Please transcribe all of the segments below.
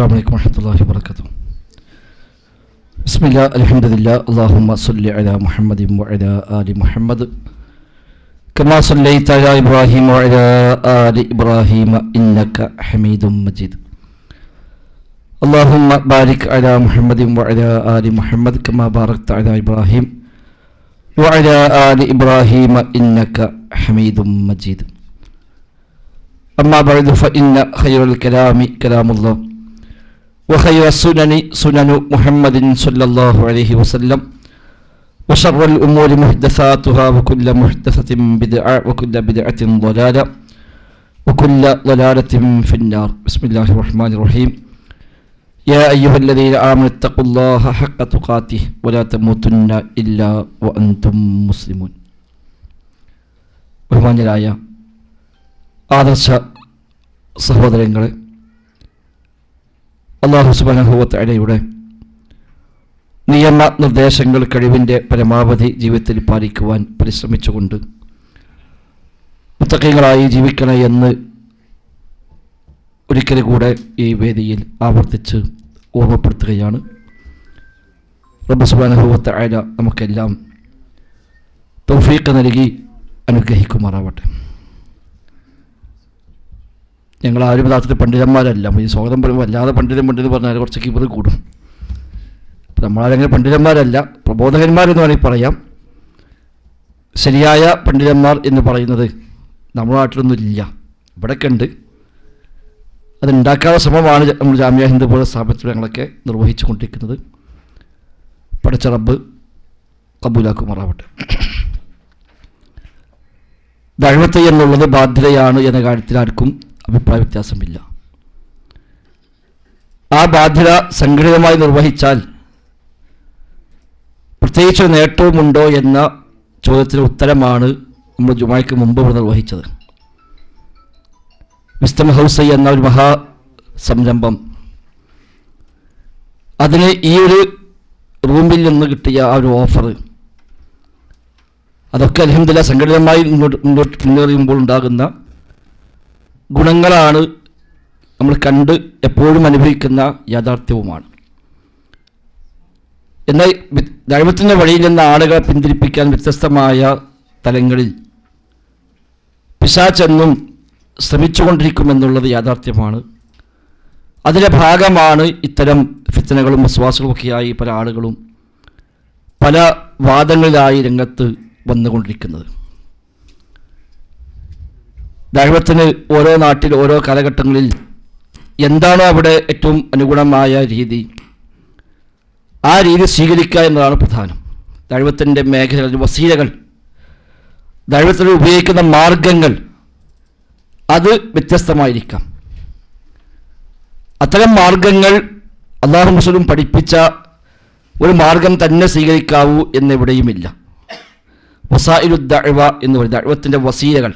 السلام عليكم ورحمة الله وبركاته. بسم الله الحمد لله اللهم صل على محمد وعلى آل محمد كما صليت على إبراهيم وعلى آل إبراهيم إنك حميد مجيد. اللهم بارك على محمد وعلى آل محمد كما باركت على إبراهيم وعلى آل إبراهيم إنك حميد مجيد. أما بعد فإن خير الكلام كلام الله وخير السنن سنن محمد صلى الله عليه وسلم وشر الأمور محدثاتها وكل محدثة بدعة وكل بدعة ضلالة وكل ضلالة في النار. بسم الله الرحمن الرحيم. يا أيها الذين آمنوا اتقوا الله حق تقاته ولا تموتن إلا وأنتم مسلمون. ബഹുമാന്യരായ ആദർശ സഹോദരങ്ങളെ, അല്ലാഹു സുബ്ഹാനഹു വ തആലയുടെ നിയമനിർദ്ദേശങ്ങൾ കഴിവിൻ്റെ പരമാവധി ജീവിതത്തിൽ പാലിക്കുവാൻ പരിശ്രമിച്ചുകൊണ്ട് മുത്തഖീങ്ങളായി ജീവിക്കണേ എന്ന് ഒരിക്കൽ കൂടെ ഈ വേദിയിൽ ആവർത്തിച്ച് ഓർമ്മപ്പെടുത്തുകയാണ്. റബ്ബ് സുബ്ഹാനഹു വ തആല നമുക്കെല്ലാം തൗഫീഖ് നൽകി അനുഗ്രഹിക്കുമാറാവട്ടെ. ഞങ്ങൾ ആരും യഥാർത്ഥത്തിൽ പണ്ഡിതന്മാരല്ല. ഈ സ്വാഗതം പറയുമ്പോൾ വല്ലാതെ പണ്ഡിതൻ പറഞ്ഞാൽ കുറച്ച് കിബറ് കൂടും. നമ്മളാരെങ്കിലും പണ്ഡിതന്മാരല്ല, പ്രബോധകന്മാരെന്ന് വേണമെങ്കിൽ പറയാം. ശരിയായ പണ്ഡിതന്മാർ എന്ന് പറയുന്നത് നമ്മുടെ നാട്ടിലൊന്നും ഇല്ല, ഇവിടെയൊക്കെ ഉണ്ട്. അതുണ്ടാക്കാനുള്ള ശ്രമമാണ് നമ്മൾ ജാമിയ ഹിന്ദ് പോലെ സ്ഥാപനത്തിൽ ഞങ്ങളൊക്കെ നിർവഹിച്ചു കൊണ്ടിരിക്കുന്നത്. പഠിച്ച റബ്ബ് കബൂലാക്കുമാറാവട്ടെ. ദഅവത്ത് എന്നുള്ളത് ബാധ്യതയാണ് എന്ന കാര്യത്തിൽ ആർക്കും അഭിപ്രായ വ്യത്യാസമില്ല. ആ ബാധ്യത സംഘടിതമായി നിർവഹിച്ചാൽ പ്രത്യേകിച്ച് നേട്ടവുമുണ്ടോ എന്ന ചോദ്യത്തിന് ഉത്തരമാണ് നമ്മൾ ജുമായ്ക്ക് മുമ്പ് ഇവിടെ നിർവഹിച്ചത്. വിസ്ഡം ഹൗസ് എന്ന ഒരു മഹാ സംരംഭം, അതിന് ഈ ഒരു റൂമിൽ നിന്ന് കിട്ടിയ ആ ഒരു ഓഫർ, അതൊക്കെ അൽഹംദുലില്ലാഹ് സംഘടിതമായി മുന്നേറിയുമ്പോൾ ഉണ്ടാകുന്ന ഗുണങ്ങളാണ് നമ്മൾ കണ്ട് എപ്പോഴും അനുഭവിക്കുന്ന യാഥാർത്ഥ്യവുമാണ്. എന്നാൽ ദൈവത്തിൻ്റെ വഴിയിൽ നിന്ന് ആളുകളെ പിന്തിരിപ്പിക്കാൻ വ്യത്യസ്തമായ തലങ്ങളിൽ പിശാചെന്നും ശ്രമിച്ചുകൊണ്ടിരിക്കുമെന്നുള്ളത് യാഥാർത്ഥ്യമാണ്. അതിൻ്റെ ഭാഗമാണ് ഇത്തരം ഫിത്നകളും വസ്വാസുകളുമൊക്കെയായി പല ആളുകളും പല വാദങ്ങളിലായി രംഗത്ത് വന്നുകൊണ്ടിരിക്കുന്നത്. ദഅവത്തിന് ഓരോ നാട്ടിൽ ഓരോ കാലഘട്ടങ്ങളിൽ എന്താണോ അവിടെ ഏറ്റവും അനുഗുണമായ രീതി, ആ രീതി സ്വീകരിക്കുക എന്നതാണ് പ്രധാനം. ദഅവത്തിൻ്റെ മേഖലകൾ, വസീലകൾ, ദഅവത്തിന് ഉപയോഗിക്കുന്ന മാർഗങ്ങൾ അത് വ്യത്യസ്തമായിരിക്കാം. അത്തരം മാർഗങ്ങൾ അല്ലാഹു റസൂലും പഠിപ്പിച്ച ഒരു മാർഗം തന്നെ സ്വീകരിക്കാവൂ എന്നെവിടെയുമില്ല. വസായിലു ദഅവ എന്ന് പറയും, ദഅവത്തിൻ്റെ വസീലകൾ,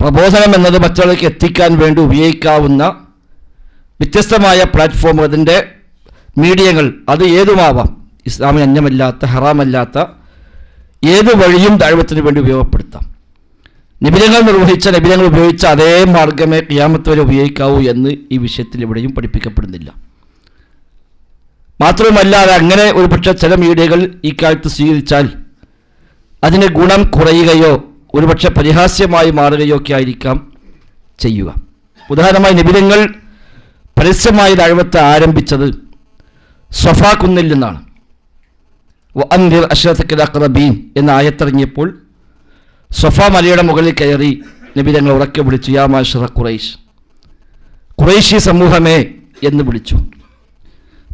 പ്രബോധനം എന്നത് മറ്റുള്ളവർക്ക് എത്തിക്കാൻ വേണ്ടി ഉപയോഗിക്കാവുന്ന വ്യത്യസ്തമായ പ്ലാറ്റ്ഫോം, അതിൻ്റെ മീഡിയങ്ങൾ, അത് ഏതുമാവാം. ഇസ്ലാമിന് അന്യമല്ലാത്ത, ഹറാമല്ലാത്ത ഏത് വഴിയും ദഅവത്തിന് വേണ്ടി ഉപയോഗപ്പെടുത്താം. നബിതങ്ങൾ നിർവഹിച്ച, നബിതങ്ങൾ ഉപയോഗിച്ച അതേ മാർഗമേ ഖിയാമത്ത് വരെ ഉപയോഗിക്കാവൂ എന്ന് ഈ വിഷയത്തിൽ എവിടെയും പഠിപ്പിക്കപ്പെടുന്നില്ല. മാത്രവുമല്ല, അത് അങ്ങനെ ഒരു പക്ഷേ ചില മീഡിയകൾ ഈ കാലത്ത് സ്വീകരിച്ചാൽ അതിന് ഗുണം കുറയുകയോ ഒരുപക്ഷെ പരിഹാസ്യമായി മാറുകയോ ഒക്കെ ആയിരിക്കാം ചെയ്യുക. ഉദാഹരണമായി നബിതങ്ങൾ പരസ്യമായി ദഅവത്ത് ആരംഭിച്ചത് സ്വഫാ കുന്നിൽ നിന്നാണ്. വഅൻദിർ അശ്റതകൽ അഖ്റബീൻ എന്ന ആയത്തിറങ്ങിയപ്പോൾ സ്വഫാ മലയുടെ മുകളിൽ കയറി നബിതങ്ങൾ ഉറക്കെ വിളിച്ചു, യാ മാശറ ഖുറൈശ്, ഖുറൈശി സമൂഹമേ എന്ന് വിളിച്ചു.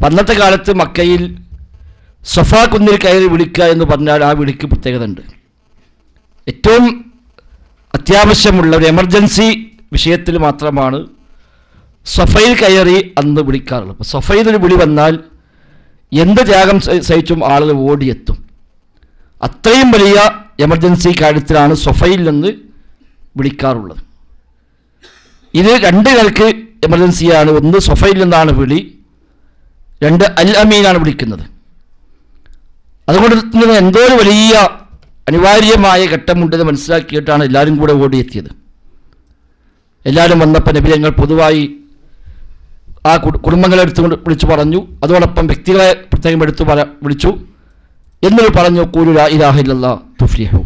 അന്നത്തെ കാലത്ത് മക്കയിൽ സ്വഫാ കുന്നിൽ കയറി വിളിക്കുക എന്ന് പറഞ്ഞാൽ ആ വിളിക്ക് പ്രത്യേകത ഉണ്ട്. ഏറ്റവും അത്യാവശ്യമുള്ള ഒരു എമർജൻസി വിഷയത്തിൽ മാത്രമാണ് സ്വഫയിൽ കയറി അന്ന് വിളിക്കാറുള്ളത്. അപ്പോൾ സ്വഫയിൽ ഒരു വിളി വന്നാൽ എന്ത് ത്യാഗം സഹിച്ചും ആളുകൾ ഓടിയെത്തും. അത്രയും വലിയ എമർജൻസി കാര്യത്തിലാണ് സ്വഫയിൽ നിന്ന് വിളിക്കാറുള്ളത്. ഇത് രണ്ട് നിലക്ക് എമർജൻസിയാണ്. ഒന്ന് സ്വഫയിൽ നിന്നാണ് വിളി, രണ്ട് അൽ അമീനാണ് വിളിക്കുന്നത്. അതുകൊണ്ട് എന്തോ ഒരു വലിയ അനിവാര്യമായ ഘട്ടമുണ്ടെന്ന് മനസ്സിലാക്കിയിട്ടാണ് എല്ലാവരും കൂടെ ഓടിയെത്തിയത്. എല്ലാവരും വന്നപ്പോൾ നബി ഞങ്ങൾ പൊതുവായി ആ കുടുംബങ്ങളെ എടുത്തുകൊണ്ട് വിളിച്ചു പറഞ്ഞു. അതോടൊപ്പം വ്യക്തികളെ പ്രത്യേകം വിളിച്ചു. എന്നിട്ട് പറഞ്ഞു, ഖൂലു ലാ ഇലാഹ ഇല്ലല്ലാഹ് തുഫ്ലിഹു,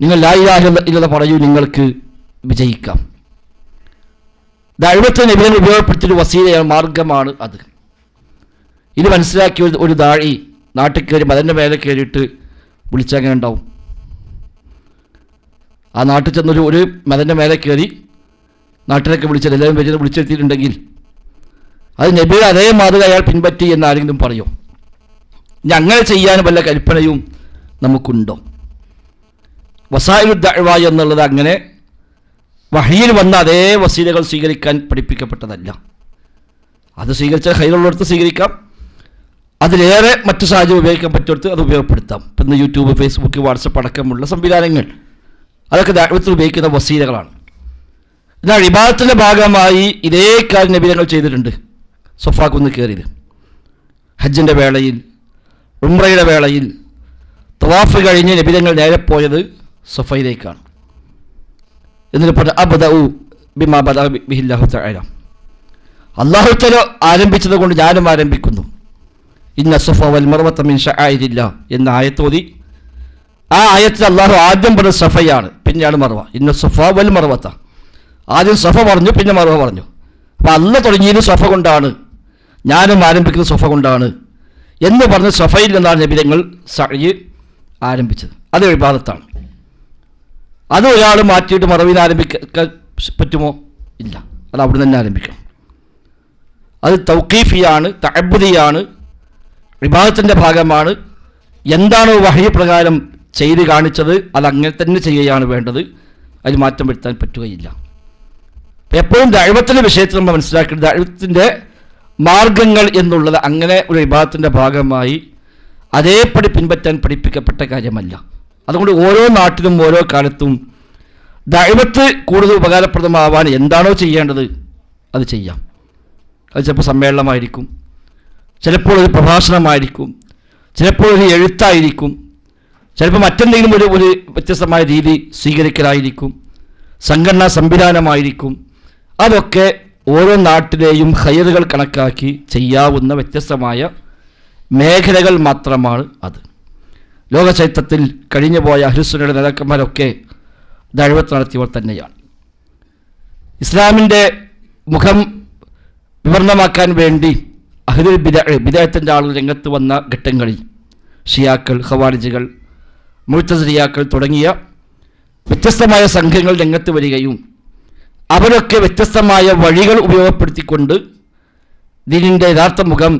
നിങ്ങൾ ലാ ഇലാഹ ഇല്ലല്ലാഹ് പറയൂ, നിങ്ങൾക്ക് വിജയിക്കാം. ദഅവത്ത് നബിയെ ഉപയോഗപ്പെടുത്തിയൊരു വസീലയാണ്, മാർഗമാണ് അത്. ഇത് മനസ്സിലാക്കിയ ഒരു ദാഴി നാട്ടിൽ കയറി മതൻ്റെ മേലെ കയറിയിട്ട് വിളിച്ചങ്ങനെ ഉണ്ടാവും? ആ നാട്ടിൽ ചെന്നൊരു മതൻ്റെ മേലെ കയറി നാട്ടിലൊക്കെ വിളിച്ചത് എല്ലാവരും വലിയ വിളിച്ചെത്തിയിട്ടുണ്ടെങ്കിൽ അത് നബിയുടെ അതേ മാതൃക അയാൾ പിൻപറ്റി എന്ന് ആരെങ്കിലും പറയോ? ഇനി അങ്ങനെ ചെയ്യാൻ വല്ല കൽപ്പനയും നമുക്കുണ്ടോ? വസായിലു ദഅവ എന്നുള്ളത് അങ്ങനെ വഹയിൽ വന്ന അതേ വസീലകൾ സ്വീകരിക്കാൻ പഠിപ്പിക്കപ്പെട്ടതല്ല. അത് സ്വീകരിച്ചാൽ ഖൈറുള്ളിടത്ത് സ്വീകരിക്കാം, അതിലേറെ മറ്റു സാഹചര്യം ഉപയോഗിക്കാൻ പറ്റിയെടുത്ത് അത് ഉപയോഗപ്പെടുത്താം. ഇന്ന് യൂട്യൂബ്, ഫേസ്ബുക്ക്, വാട്സപ്പ് അടക്കമുള്ള സംവിധാനങ്ങൾ അതൊക്കെ ദഅവത്തിൽ ഉപയോഗിക്കുന്ന വസീലകളാണ്. എന്നാൽ ഇബാദത്തിൻ്റെ ഭാഗമായി ഇതേ കാര്യം നബി തങ്ങൾ ചെയ്തിട്ടുണ്ട്. സൊഫാക്കുന്ന് കയറിയത് ഹജ്ജിൻ്റെ വേളയിൽ, ഉംറയുടെ വേളയിൽ തവാഫ് കഴിഞ്ഞ് നബി തങ്ങൾ നേരെ പോയത് സൊഫയിലേക്കാണ്. എന്നിട്ട് പറഞ്ഞു, അബ്ദഉ ബിമാ ബദഅ ബിഹില്ലാഹു തആല, അല്ലാഹു തആല ആരംഭിച്ചത് കൊണ്ട് ഞാനും ആരംഭിക്കുന്നു. ഇന്ന സഫ വൽ മർവത മിൻ ശഅഇരില്ലാഹ് എന്ന ആയത്തോതി. ആ ആയത്തിൽ അള്ളാഹു ആദ്യം പറഞ്ഞത് സഫയാണ്, പിന്നെയാണ് മർവ. ഇന്ന സഫ വൽ മർവത, ആദ്യം സഫ പറഞ്ഞു, പിന്നെ മർവ പറഞ്ഞു. അപ്പോൾ അല്ല തുടങ്ങിയത് സഫ കൊണ്ടാണ്, ഞാനും ആരംഭിക്കുന്നത് സഫ കൊണ്ടാണ് എന്ന് പറഞ്ഞ് സഫയിൽ നിന്നാണ് നബി തങ്ങൾ സഅയ് ആരംഭിച്ചത്. അത് ഇബാദത്താണ്. അത് ഒരാൾ മാറ്റിയിട്ട് മറവിൽ ആരംഭിക്കാൻ പറ്റുമോ? ഇല്ല, അത് അവിടെ തന്നെ ആരംഭിക്കണം. അത് തൗഖീഫിയാണ്, തഅബ്ബുദിയാണ്, ഇബാദത്തിൻ്റെ ഭാഗമാണ്. എന്താണോ വഹയി പ്രകാരം ചെയ്ത് കാണിച്ചത് അത് അങ്ങനെ തന്നെ ചെയ്യുകയാണ് വേണ്ടത്, അതിൽ മാറ്റം വരുത്താൻ പറ്റുകയില്ല. എപ്പോഴും ദഅവത്തിൻ്റെ വിഷയത്തിൽ നമ്മൾ മനസ്സിലാക്കേണ്ടത് ദഅവത്തിൻ്റെ മാർഗങ്ങൾ എന്നുള്ളത് അങ്ങനെ ഒരു ഇബാദത്തിൻ്റെ ഭാഗമായി അതേപടി പിൻപറ്റാൻ പഠിപ്പിക്കപ്പെട്ട കാര്യമല്ല. അതുകൊണ്ട് ഓരോ നാട്ടിലും ഓരോ കാലത്തും ദഅവത്ത് കൂടുതൽ ഉപകാരപ്രദമാവാൻ എന്താണോ ചെയ്യേണ്ടത് അത് ചെയ്യാം. അത് ചിലപ്പോൾ സമ്മേളനമായിരിക്കും, ചിലപ്പോൾ ഒരു പ്രഭാഷണമായിരിക്കും, ചിലപ്പോൾ ഒരു എഴുത്തായിരിക്കും, ചിലപ്പോൾ മറ്റെന്തെങ്കിലും ഒരു വ്യത്യസ്തമായ രീതി സ്വീകരിക്കലായിരിക്കും, സംഘടനാ സംവിധാനമായിരിക്കും. അതൊക്കെ ഓരോ നാട്ടിലെയും ഖൈറുകൾ കണക്കാക്കി ചെയ്യാവുന്ന വ്യത്യസ്തമായ മേഖലകൾ മാത്രമാണ് അത്. ലോക ചരിത്രത്തിൽ കഴിഞ്ഞുപോയ അഹ്ലുസുന്നയുടെ നേതാക്കന്മാരൊക്കെ ദഅവത്ത് നടത്തിയവർ തന്നെയാണ്. ഇസ്ലാമിൻ്റെ മുഖം വിവരണമാക്കാൻ വേണ്ടി അഹ്ലുൽ ബിദ്അത്തിൻ്റെ ആളുകൾ രംഗത്ത് വന്ന ഘട്ടങ്ങളിൽ ഷിയാക്കൾ, ഖവാരിജുകൾ, മുഅ്തസിലിയാക്കൾ തുടങ്ങിയ വ്യത്യസ്തമായ സംഘങ്ങൾ രംഗത്ത് വരികയും അവരൊക്കെ വ്യത്യസ്തമായ വഴികൾ ഉപയോഗപ്പെടുത്തിക്കൊണ്ട് ദീനിൻ്റെ യഥാർത്ഥ മുഖം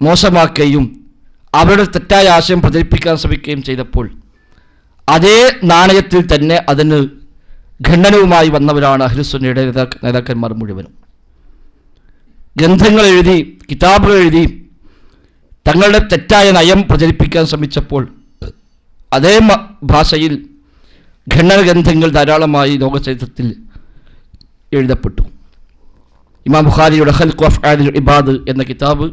മോശമാക്കുകയും അവരുടെ തെറ്റായ ആശയം പ്രചരിപ്പിക്കാൻ ശ്രമിക്കുകയും ചെയ്തപ്പോൾ അതേ നാണയത്തിൽ തന്നെ അതിന് ഖണ്ഡനവുമായി വന്നവരാണ് അഹ്ലുസുന്നയുടെ നേതാക്കന്മാർ മുഴുവനും. ഗ്രന്ഥങ്ങൾ എഴുതി, കിതാബുകൾ എഴുതി തങ്ങളുടെ തെറ്റായ നയം പ്രചരിപ്പിക്കാൻ ശ്രമിച്ചപ്പോൾ അതേ ഭാഷയിൽ ഖണ്ഡന ഗ്രന്ഥങ്ങൾ ധാരാളമായി ലോകചരിത്രത്തിൽ എഴുതപ്പെട്ടു. ഇമാം ബുഖാരിയുടെ ഖൽഖു അഫ്ആലിൽ ഇബാദ് എന്ന കിതാബ്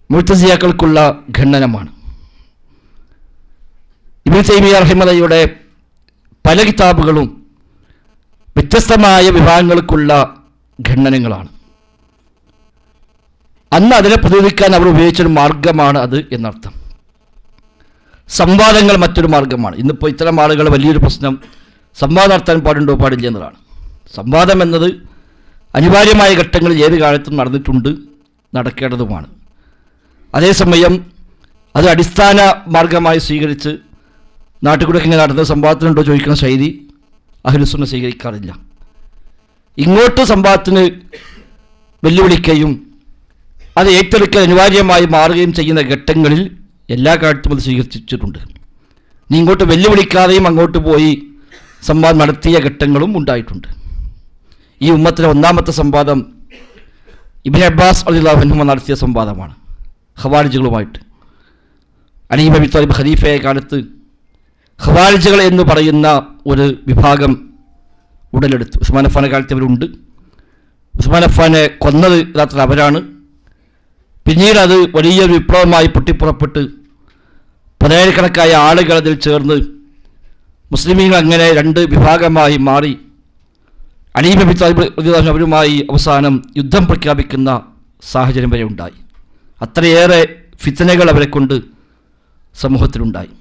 മുഅ്തസിലിയാക്കൾക്കുള്ള ഖണ്ഡനമാണ്. ഇബ്നു തൈമിയ്യ റഹിമഹുള്ളയുടെ പല കിതാബുകളും വ്യത്യസ്തമായ വിഭാഗങ്ങൾക്കുള്ള ഖണ്ഡനങ്ങളാണ്. അന്ന് അതിനെ പ്രതിരോധിക്കാൻ അവർ ഉപയോഗിച്ചൊരു മാർഗമാണ് അത് എന്നർത്ഥം. സംവാദങ്ങൾ മറ്റൊരു മാർഗമാണ്. ഇന്നിപ്പോൾ ഇത്തരം ആളുകൾ വലിയൊരു പ്രശ്നം സംവാദം നടത്താൻ പാടുണ്ടോ പാടില്ല എന്നതാണ്. സംവാദം എന്നത് അനിവാര്യമായ ഘട്ടങ്ങളിൽ ഏത് കാലത്തും നടന്നിട്ടുണ്ട്, നടക്കേണ്ടതുമാണ്. അതേസമയം അത് അടിസ്ഥാന മാർഗമായി സ്വീകരിച്ച് നാട്ടുകൂടെ ഇങ്ങനെ നടന്ന സംവാദത്തിനുണ്ടോ ചോദിക്കുന്ന ശൈലി അഹ്ലുസുന്ന സ്വീകരിക്കാറില്ല. ഇങ്ങോട്ട് സംവാദത്തിന് വെല്ലുവിളിക്കുകയും അത് ഏറ്റെടുക്കാൻ അനിവാര്യമായി മാറുകയും ചെയ്യുന്ന ഘട്ടങ്ങളിൽ എല്ലാ കാലത്തും അത് സ്വീകരിച്ചിട്ടുണ്ട്. നീ ഇങ്ങോട്ട് വെല്ലുവിളിക്കാതെയും അങ്ങോട്ട് പോയി സംവാദം നടത്തിയ ഘട്ടങ്ങളും ഉണ്ടായിട്ടുണ്ട്. ഈ ഉമ്മത്തിലെ ഒന്നാമത്തെ സംവാദം ഇബ്നു അബ്ബാസ് റളിയല്ലാഹു അൻഹു നടത്തിയ സംവാദമാണ് ഖവാരിജുകളുമായിട്ട്. അലി ഇബ്നു അബീ ത്വാലിബ് ഖലീഫയായ കാലത്ത് ഖവാരിജുകൾ എന്ന് പറയുന്ന ഒരു വിഭാഗം ഉടലെടുത്തു. ഉസ്മാൻ അഫ്ഫാൻ്റെ കാലത്ത് അവരുണ്ട്. ഉസ്മാൻ അഫ്ഫാനെ കൊന്നത് യഥാർത്ഥത്തിൽ അവരാണ്. പിന്നീട് അത് വലിയൊരു വിപ്ലവമായി പൊട്ടിപ്പുറപ്പെട്ട് പതിനായിരക്കണക്കായ ആളുകൾ അതിൽ ചേർന്ന് മുസ്ലിമീങ്ങൾ അങ്ങനെ രണ്ട് വിഭാഗമായി മാറി അലി ഇബ്നു അബീ ത്വാലിബ് റളിയല്ലാഹു അൻഹു അവരുമായി അവസാനം യുദ്ധം പ്രഖ്യാപിക്കുന്ന സാഹചര്യം വരെ ഉണ്ടായി. അത്രയേറെ ഫിത്നകൾ അവരെ കൊണ്ട് സമൂഹത്തിലുണ്ടായി.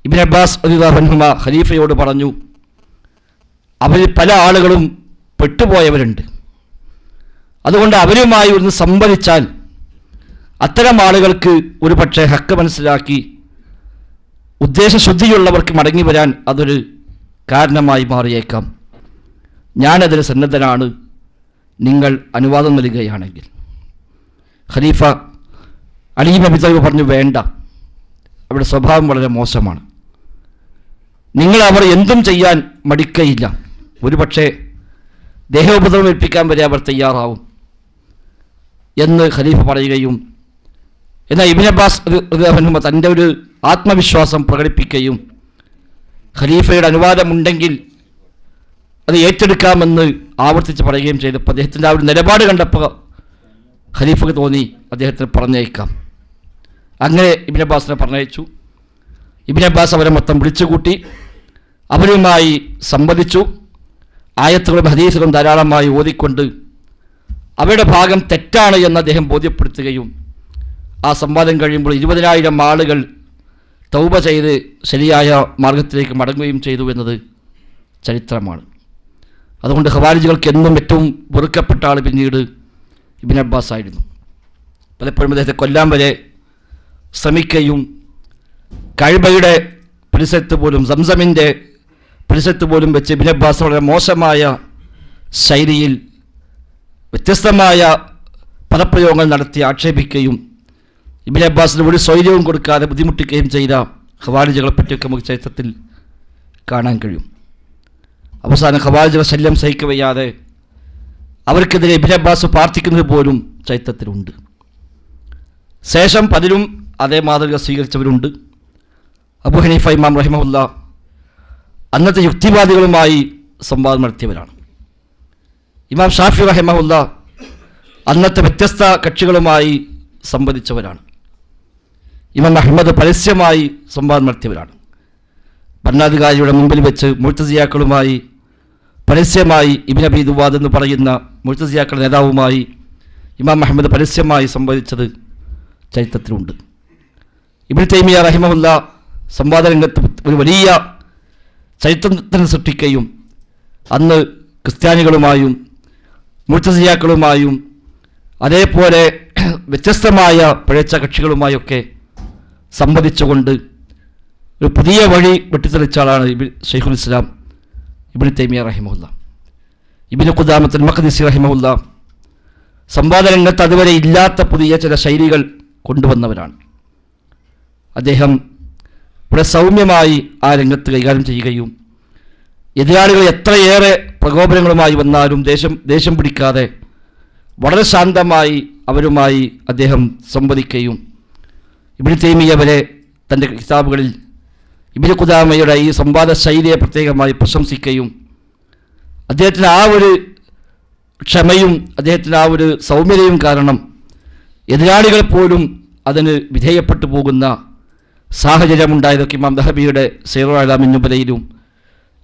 ഇബ്നു അബ്ബാസ് റളിയല്ലാഹു അൻഹുമ ഖലീഫയോട് പറഞ്ഞു, അവരിൽ പല ആളുകളും പെട്ടുപോയവരുണ്ട്, അതുകൊണ്ട് അവരുമായി ഒന്ന് സംവദിച്ചാൽ അത്തരം ആളുകൾക്ക് ഒരു പക്ഷേ ഹക്ക് മനസ്സിലാക്കി ഉദ്ദേശശുദ്ധിയുള്ളവർക്ക് മടങ്ങി വരാൻ അതൊരു കാരണമായി മാറിയേക്കാം. ഞാനതിന് സന്നദ്ധനാണ്, നിങ്ങൾ അനുവാദം നൽകുകയാണെങ്കിൽ. ഖലീഫ അലി ഇബ്നു അബീ ത്വാലിബ് പറഞ്ഞു, വേണ്ട, അവരുടെ സ്വഭാവം വളരെ മോശമാണ്, അവർ എന്തും ചെയ്യാൻ മടിക്കയില്ല, ഒരു പക്ഷേ ദേഹോപദ്രവം ഏൽപ്പിക്കാൻ വരെ അവർ തയ്യാറാവും എന്ന് ഖലീഫ പറയുകയും, എന്നാൽ ഇബ്നു അബ്ബാസ് റളിയല്ലാഹു അൻഹു തൻ്റെ ഒരു ആത്മവിശ്വാസം പ്രകടിപ്പിക്കുകയും ഖലീഫയുടെ അനുവാദമുണ്ടെങ്കിൽ അത് ഏറ്റെടുക്കാമെന്ന് ആവർത്തിച്ച് പറയുകയും ചെയ്തപ്പോൾ അദ്ദേഹത്തിൻ്റെ ആ ഒരു നിലപാട് കണ്ടപ്പോൾ ഖലീഫക്ക് തോന്നി അദ്ദേഹത്തിന് പറഞ്ഞയക്കാം. അങ്ങനെ ഇബ്നു അബ്ബാസിനെ പറഞ്ഞയച്ചു. ഇബ്നു അബ്ബാസ് അവരെ മൊത്തം വിളിച്ചുകൂട്ടി അവരുമായി സംവദിച്ചു. ആയത്തുകളും ഹദീസുകളും ധാരാളമായി ഓതിക്കൊണ്ട് അവരുടെ ഭാഗം തെറ്റാണ് എന്ന് അദ്ദേഹം ബോധ്യപ്പെടുത്തുകയും ആ സംവാദം കഴിയുമ്പോൾ 20,000 ആളുകൾ തൗബ ചെയ്ത് ശരിയായ മാർഗത്തിലേക്ക് മടങ്ങുകയും ചെയ്തു എന്നത് ചരിത്രമാണ്. അതുകൊണ്ട് ഖവാരിജികൾക്ക് എന്നും ഏറ്റവും വെറുക്കപ്പെട്ട ആൾ പിന്നീട് ഇബ്നു അബ്ബാസ് ആയിരുന്നു. പലപ്പോഴും അദ്ദേഹത്തെ കൊല്ലാൻ വരെ ശ്രമിക്കുകയും കഅബയുടെ പരിസരത്ത് പോലും സംസമിൻ്റെ പരിസരത്ത് പോലും വെച്ച് ഇബ്നു അബ്ബാസ് വളരെ മോശമായ ശൈലിയിൽ വ്യത്യസ്തമായ പദപ്രയോഗങ്ങൾ നടത്തി ആക്ഷേപിക്കുകയും ഇബ്നു അബ്ബാസിന് ഒരു സ്വൈര്യവും കൊടുക്കാതെ ബുദ്ധിമുട്ടിക്കുകയും ചെയ്ത ഖവാരിജികളെ പറ്റിയൊക്കെ നമുക്ക് ചരിത്രത്തിൽ കാണാൻ കഴിയും. അവസാനം ഖവാരിജികൾ ശല്യം സഹിക്കവയ്യാതെ അവർക്കെതിരെ ഇബ്നു അബ്ബാസ് പ്രാർത്ഥിക്കുന്നത് പോലും ചരിത്രത്തിലുണ്ട്. ശേഷം പലരും അതേ മാതൃക സ്വീകരിച്ചവരുണ്ട്. അബൂ ഹനീഫ ഇമാം റഹിമഹുല്ലാ അന്നത്തെ യുക്തിവാദികളുമായി സംവാദം നടത്തിയവരാണ്. ഇമാം ഷാഫി റഹിമഹുല്ലാ അന്നത്തെ വ്യത്യസ്ത കക്ഷികളുമായി സംവദിച്ചവരാണ്. ഇമാം അഹ്മദ് പരസ്യമായി സംവാദം നടത്തിയവരാണ്. ഭരണാധികാരിയുടെ മുമ്പിൽ വെച്ച് മുഅ്തസിലികളുമായി പരസ്യമായി ഇബ്നു അബീ ദുവാദ് എന്ന് പറയുന്ന മുഅ്തസിലികളുടെ നേതാവുമായി ഇമാം അഹ്മദ് പരസ്യമായി സംവദിച്ചത് ചരിത്രത്തിലുണ്ട്. ഇബ്നു തൈമിയ്യ റഹിമഹുല്ലാ സംവാദ രംഗത്ത് ഒരു വലിയ ചരിത്രത്തിന് സൃഷ്ടിക്കുകയും അന്ന് ക്രിസ്ത്യാനികളുമായും മുഅ്തസിലികളുമായും അതേപോലെ വ്യത്യസ്തമായ പിഴച്ച കക്ഷികളുമായൊക്കെ സംവദിച്ചുകൊണ്ട് ഒരു പുതിയ വഴി വെട്ടിത്തെളിച്ച ആളാണ് ശൈഖുൽ ഇസ്ലാം ഇബ്നു തൈമിയ്യ റഹിമഹുല്ലാ. ഇബ്നു ഖുദാമത്തുൽ മഖ്ദിസി റഹിമഹുല്ലാ സംവാദ രംഗത്ത് അതുവരെ ഇല്ലാത്ത പുതിയ ചില ശൈലികൾ കൊണ്ടുവന്നവരാണ്. അദ്ദേഹം ഇവിടെ സൗമ്യമായി ആ രംഗത്ത് കൈകാര്യം ചെയ്യുകയും എതിരാളികൾ എത്രയേറെ പ്രകോപനങ്ങളുമായി വന്നാലും ദേഷ്യം പിടിക്കാതെ വളരെ ശാന്തമായി അവരുമായി അദ്ദേഹം സംവദിക്കുകയും ഇബ്നു തൈമിയ്യ വരെ തൻ്റെ കിതാബുകളിൽ ഇബ്നു ഖുദാമയുടെ ഈ സംവാദ ശൈലിയെ പ്രത്യേകമായി പ്രശംസിക്കുകയും അദ്ദേഹത്തിന് ആ ഒരു ക്ഷമയും അദ്ദേഹത്തിന് ആ ഒരു സൗമ്യതയും കാരണം എതിരാളികൾ പോലും അതിന് വിധേയപ്പെട്ടു പോകുന്ന സാഹചര്യമുണ്ടായതൊക്കെ ഇമാം ദഹബിയുടെ സീറുൽ അഅ്ലാമിൻ നുബലയിലും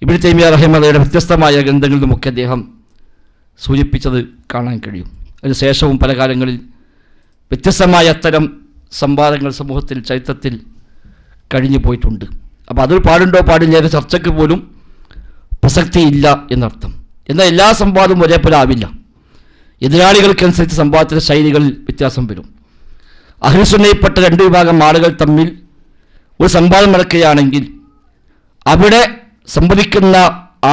ഇബ്നു തൈമിയ്യ റഹിമഹുള്ളയുടെ വ്യത്യസ്തമായ ഗ്രന്ഥങ്ങളിലുമൊക്കെ അദ്ദേഹം സൂചിപ്പിച്ചത് കാണാൻ കഴിയും. അതിനുശേഷവും പല കാലങ്ങളിൽ വ്യത്യസ്തമായ അത്തരം സംവാദങ്ങൾ സമൂഹത്തിൽ ചരിത്രത്തിൽ കഴിഞ്ഞു പോയിട്ടുണ്ട്. അപ്പോൾ അതൊരു പാടുണ്ടോ പാടില്ല ചർച്ചയ്ക്ക് പോലും പ്രസക്തിയില്ല എന്നർത്ഥം. എന്നാൽ എല്ലാ സംവാദവും ഒരേപോലെ ആവില്ല. എതിരാളികൾക്കനുസരിച്ച് സംവാദത്തിൻ്റെ ശൈലികളിൽ വ്യത്യാസം വരും. അഹ്ലുസുന്നയിൽപ്പെട്ട 2 വിഭാഗം ആളുകൾ തമ്മിൽ ഒരു സംവാദം നടക്കുകയാണെങ്കിൽ അവിടെ സംവദിക്കുന്ന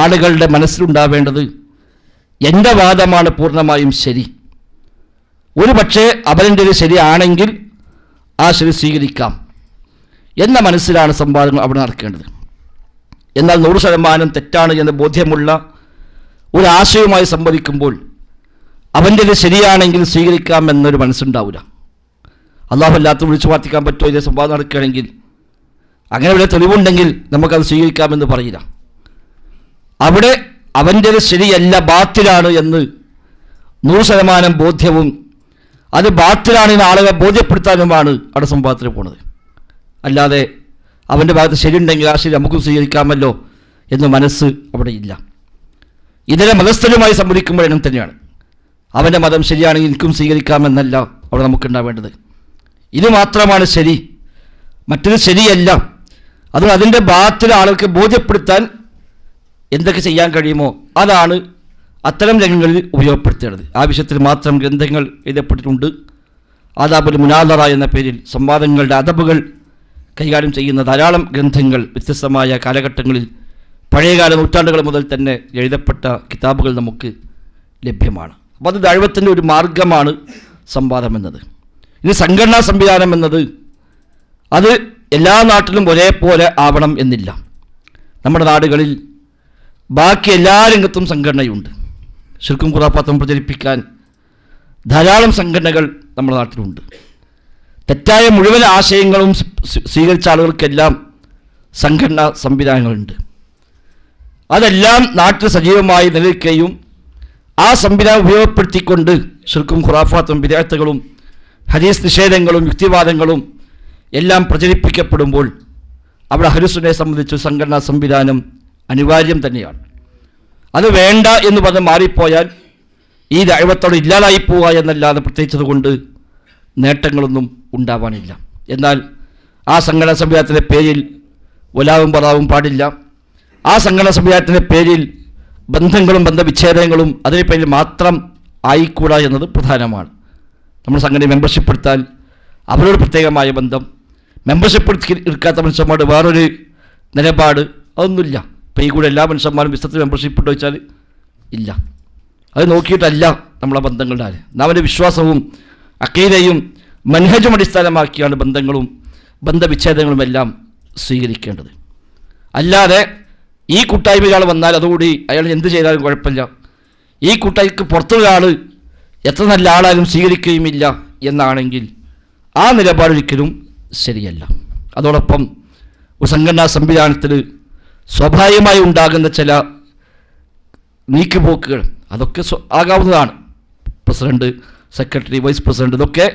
ആളുകളുടെ മനസ്സിലുണ്ടാവേണ്ടത് എൻ്റെ വാദമാണ് പൂർണ്ണമായും ശരി, ഒരു പക്ഷേ അവൻ്റെ ശരിയാണെങ്കിൽ ആ ശരി സ്വീകരിക്കാം എന്ന മനസ്സിലാണ് സംവാദങ്ങൾ അവിടെ നടക്കേണ്ടത്. എന്നാൽ 100% തെറ്റാണ് എന്ന് ബോധ്യമുള്ള ഒരു ആശയവുമായി സംവദിക്കുമ്പോൾ അവൻ്റെ ശരിയാണെങ്കിൽ സ്വീകരിക്കാം എന്നൊരു മനസ്സുണ്ടാവില്ല. അള്ളാഹു അല്ലാത്ത വിളിച്ചു പ്രാർത്ഥിക്കാൻ പറ്റുമോ ഇതേ സംവാദം നടക്കുകയാണെങ്കിൽ, അങ്ങനെ വല്ല തെളിവുണ്ടെങ്കിൽ നമുക്കത് സ്വീകരിക്കാമെന്ന് പറയില്ല. അവിടെ അവൻ്റെ ശരിയല്ല ബാത്തിലാണ് എന്ന് 100% ബോധ്യവും അത് ബാത്തിലാണെന്ന് ആളുകളെ ബോധ്യപ്പെടുത്താനുമാണ് അവിടെ സംവാദത്തിന് പോണത്. അല്ലാതെ അവൻ്റെ ഭാഗത്ത് ശരിയുണ്ടെങ്കിൽ ആ ശരി നമുക്കും സ്വീകരിക്കാമല്ലോ എന്ന് മനസ്സ് അവിടെ ഇല്ല. ഇതര മതസ്ഥരുമായി സംവദിക്കുമ്പോൾ അങ്ങനെ തന്നെയാണ്. അവൻ്റെ മതം ശരിയാണെങ്കിൽ എനിക്കും സ്വീകരിക്കാമെന്നല്ല അവിടെ നമുക്കുണ്ടാവേണ്ടത്. ഇത് മാത്രമാണ് ശരി, മറ്റൊരു ശരിയല്ല. അത് അതിൻ്റെ ഭാഗത്തിൽ ആളുകൾക്ക് ബോധ്യപ്പെടുത്താൻ എന്തൊക്കെ ചെയ്യാൻ കഴിയുമോ അതാണ് അത്തരം രംഗങ്ങളിൽ ഉപയോഗപ്പെടുത്തേണ്ടത്. ആ വിഷയത്തിൽ മാത്രം ഗ്രന്ഥങ്ങൾ എഴുതപ്പെട്ടിട്ടുണ്ട്. ആദാബുൽ മുനാദറ എന്ന പേരിൽ സംവാദങ്ങളുടെ അദബുകൾ കൈകാര്യം ചെയ്യുന്ന ധാരാളം ഗ്രന്ഥങ്ങൾ വ്യത്യസ്തമായ കാലഘട്ടങ്ങളിൽ പഴയകാല നൂറ്റാണ്ടുകൾ മുതൽ തന്നെ എഴുതപ്പെട്ട കിതാബുകൾ നമുക്ക് ലഭ്യമാണ്. അപ്പോൾ അത് ദഅവത്തിൻ്റെ ഒരു മാർഗമാണ് സംവാദം എന്നത്. ഇത് സംഘടനാ സംവിധാനം എന്നത് അത് എല്ലാ നാട്ടിലും ഒരേപോലെ ആവണം എന്നില്ല. നമ്മുടെ നാടുകളിൽ ബാക്കി എല്ലാ രംഗത്തും സംഘടനയുണ്ട്. ശിർക്കും ഖുറാഫാത്തും പ്രചരിപ്പിക്കാൻ ധാരാളം സംഘടനകൾ നമ്മുടെ നാട്ടിലുണ്ട്. തെറ്റായ മുഴുവൻ ആശയങ്ങളും സ്വീകരിച്ച ആളുകൾക്കെല്ലാം സംഘടനാ സംവിധാനങ്ങളുണ്ട്. അതെല്ലാം നാട്ടിൽ സജീവമായി നിലനിൽക്കുകയും ആ സംവിധാനം ഉപയോഗപ്പെടുത്തിക്കൊണ്ട് ശിർക്കും ഖുറാഫാത്തും ബിദ്അത്തുകളും ഹദീസ് നിഷേധങ്ങളും യുക്തിവാദങ്ങളും എല്ലാം പ്രചരിപ്പിക്കപ്പെടുമ്പോൾ അവിടെ അഹ്ലുസുന്നയെ സംബന്ധിച്ച് സംഘടനാ സംവിധാനം അനിവാര്യം തന്നെയാണ്. അത് വേണ്ട എന്ന് പറഞ്ഞ് മാറിപ്പോയാൽ ഈ ദഅവത്തോട് ഇല്ലാതായി പോവുക എന്നല്ലാതെ പ്രത്യേകിച്ചതുകൊണ്ട് നേട്ടങ്ങളൊന്നും ഉണ്ടാവാനില്ല. എന്നാൽ ആ സംഘടനാ സംവിധാനത്തിൻ്റെ പേരിൽ വലാവും പറാവും പാടില്ല. ആ സംഘടനാ സംവിധാനത്തിൻ്റെ പേരിൽ ബന്ധങ്ങളും ബന്ധവിച്ഛേദങ്ങളും അതിൻ്റെ പേരിൽ മാത്രം ആയിക്കൂടാ എന്നത് പ്രധാനമാണ്. നമ്മൾ സംഘടന മെമ്പർഷിപ്പ് എടുത്താൽ അവരോട് പ്രത്യേകമായ ബന്ധം, മെമ്പർഷിപ്പ് എടുക്കാത്ത മനുഷ്യന്മാരുടെ വേറൊരു നിലപാട്, അതൊന്നുമില്ല. ഇപ്പോൾ ഈ കൂടെ എല്ലാ മനുഷ്യന്മാരും വിശ്വത്തിൽ മെമ്പർഷിപ്പ് ഇട്ട് വെച്ചാൽ ഇല്ല. അത് നോക്കിയിട്ടല്ല നമ്മളെ ബന്ധങ്ങളുടെ അവൻ്റെ വിശ്വാസവും അഖീദയും മൻഹജും അടിസ്ഥാനമാക്കിയാണ് ബന്ധങ്ങളും ബന്ധവിച്ഛേദങ്ങളും എല്ലാം സ്വീകരിക്കേണ്ടത്. അല്ലാതെ ഈ കൂട്ടായ്മ ഒരാൾ വന്നാൽ അതുകൂടി അയാൾ എന്ത് ചെയ്താലും കുഴപ്പമില്ല, ഈ കൂട്ടായ്മയ്ക്ക് പുറത്തുള്ള ആൾ എത്ര നല്ല ആളാലും സ്വീകരിക്കുകയുമില്ല എന്നാണെങ്കിൽ ആ നിലപാടൊരിക്കലും ശരിയല്ല. അതോടൊപ്പം ഒരു സംഘടനാ സംവിധാനത്തിൽ സ്വാഭാവികമായി ഉണ്ടാകുന്ന ചില നീക്കുപോക്കുകൾ അതൊക്കെ ആകാവുന്നതാണ്. പ്രസിഡന്റ്, സെക്രട്ടറി, വൈസ് പ്രസിഡന്റ് ഇതൊക്കെ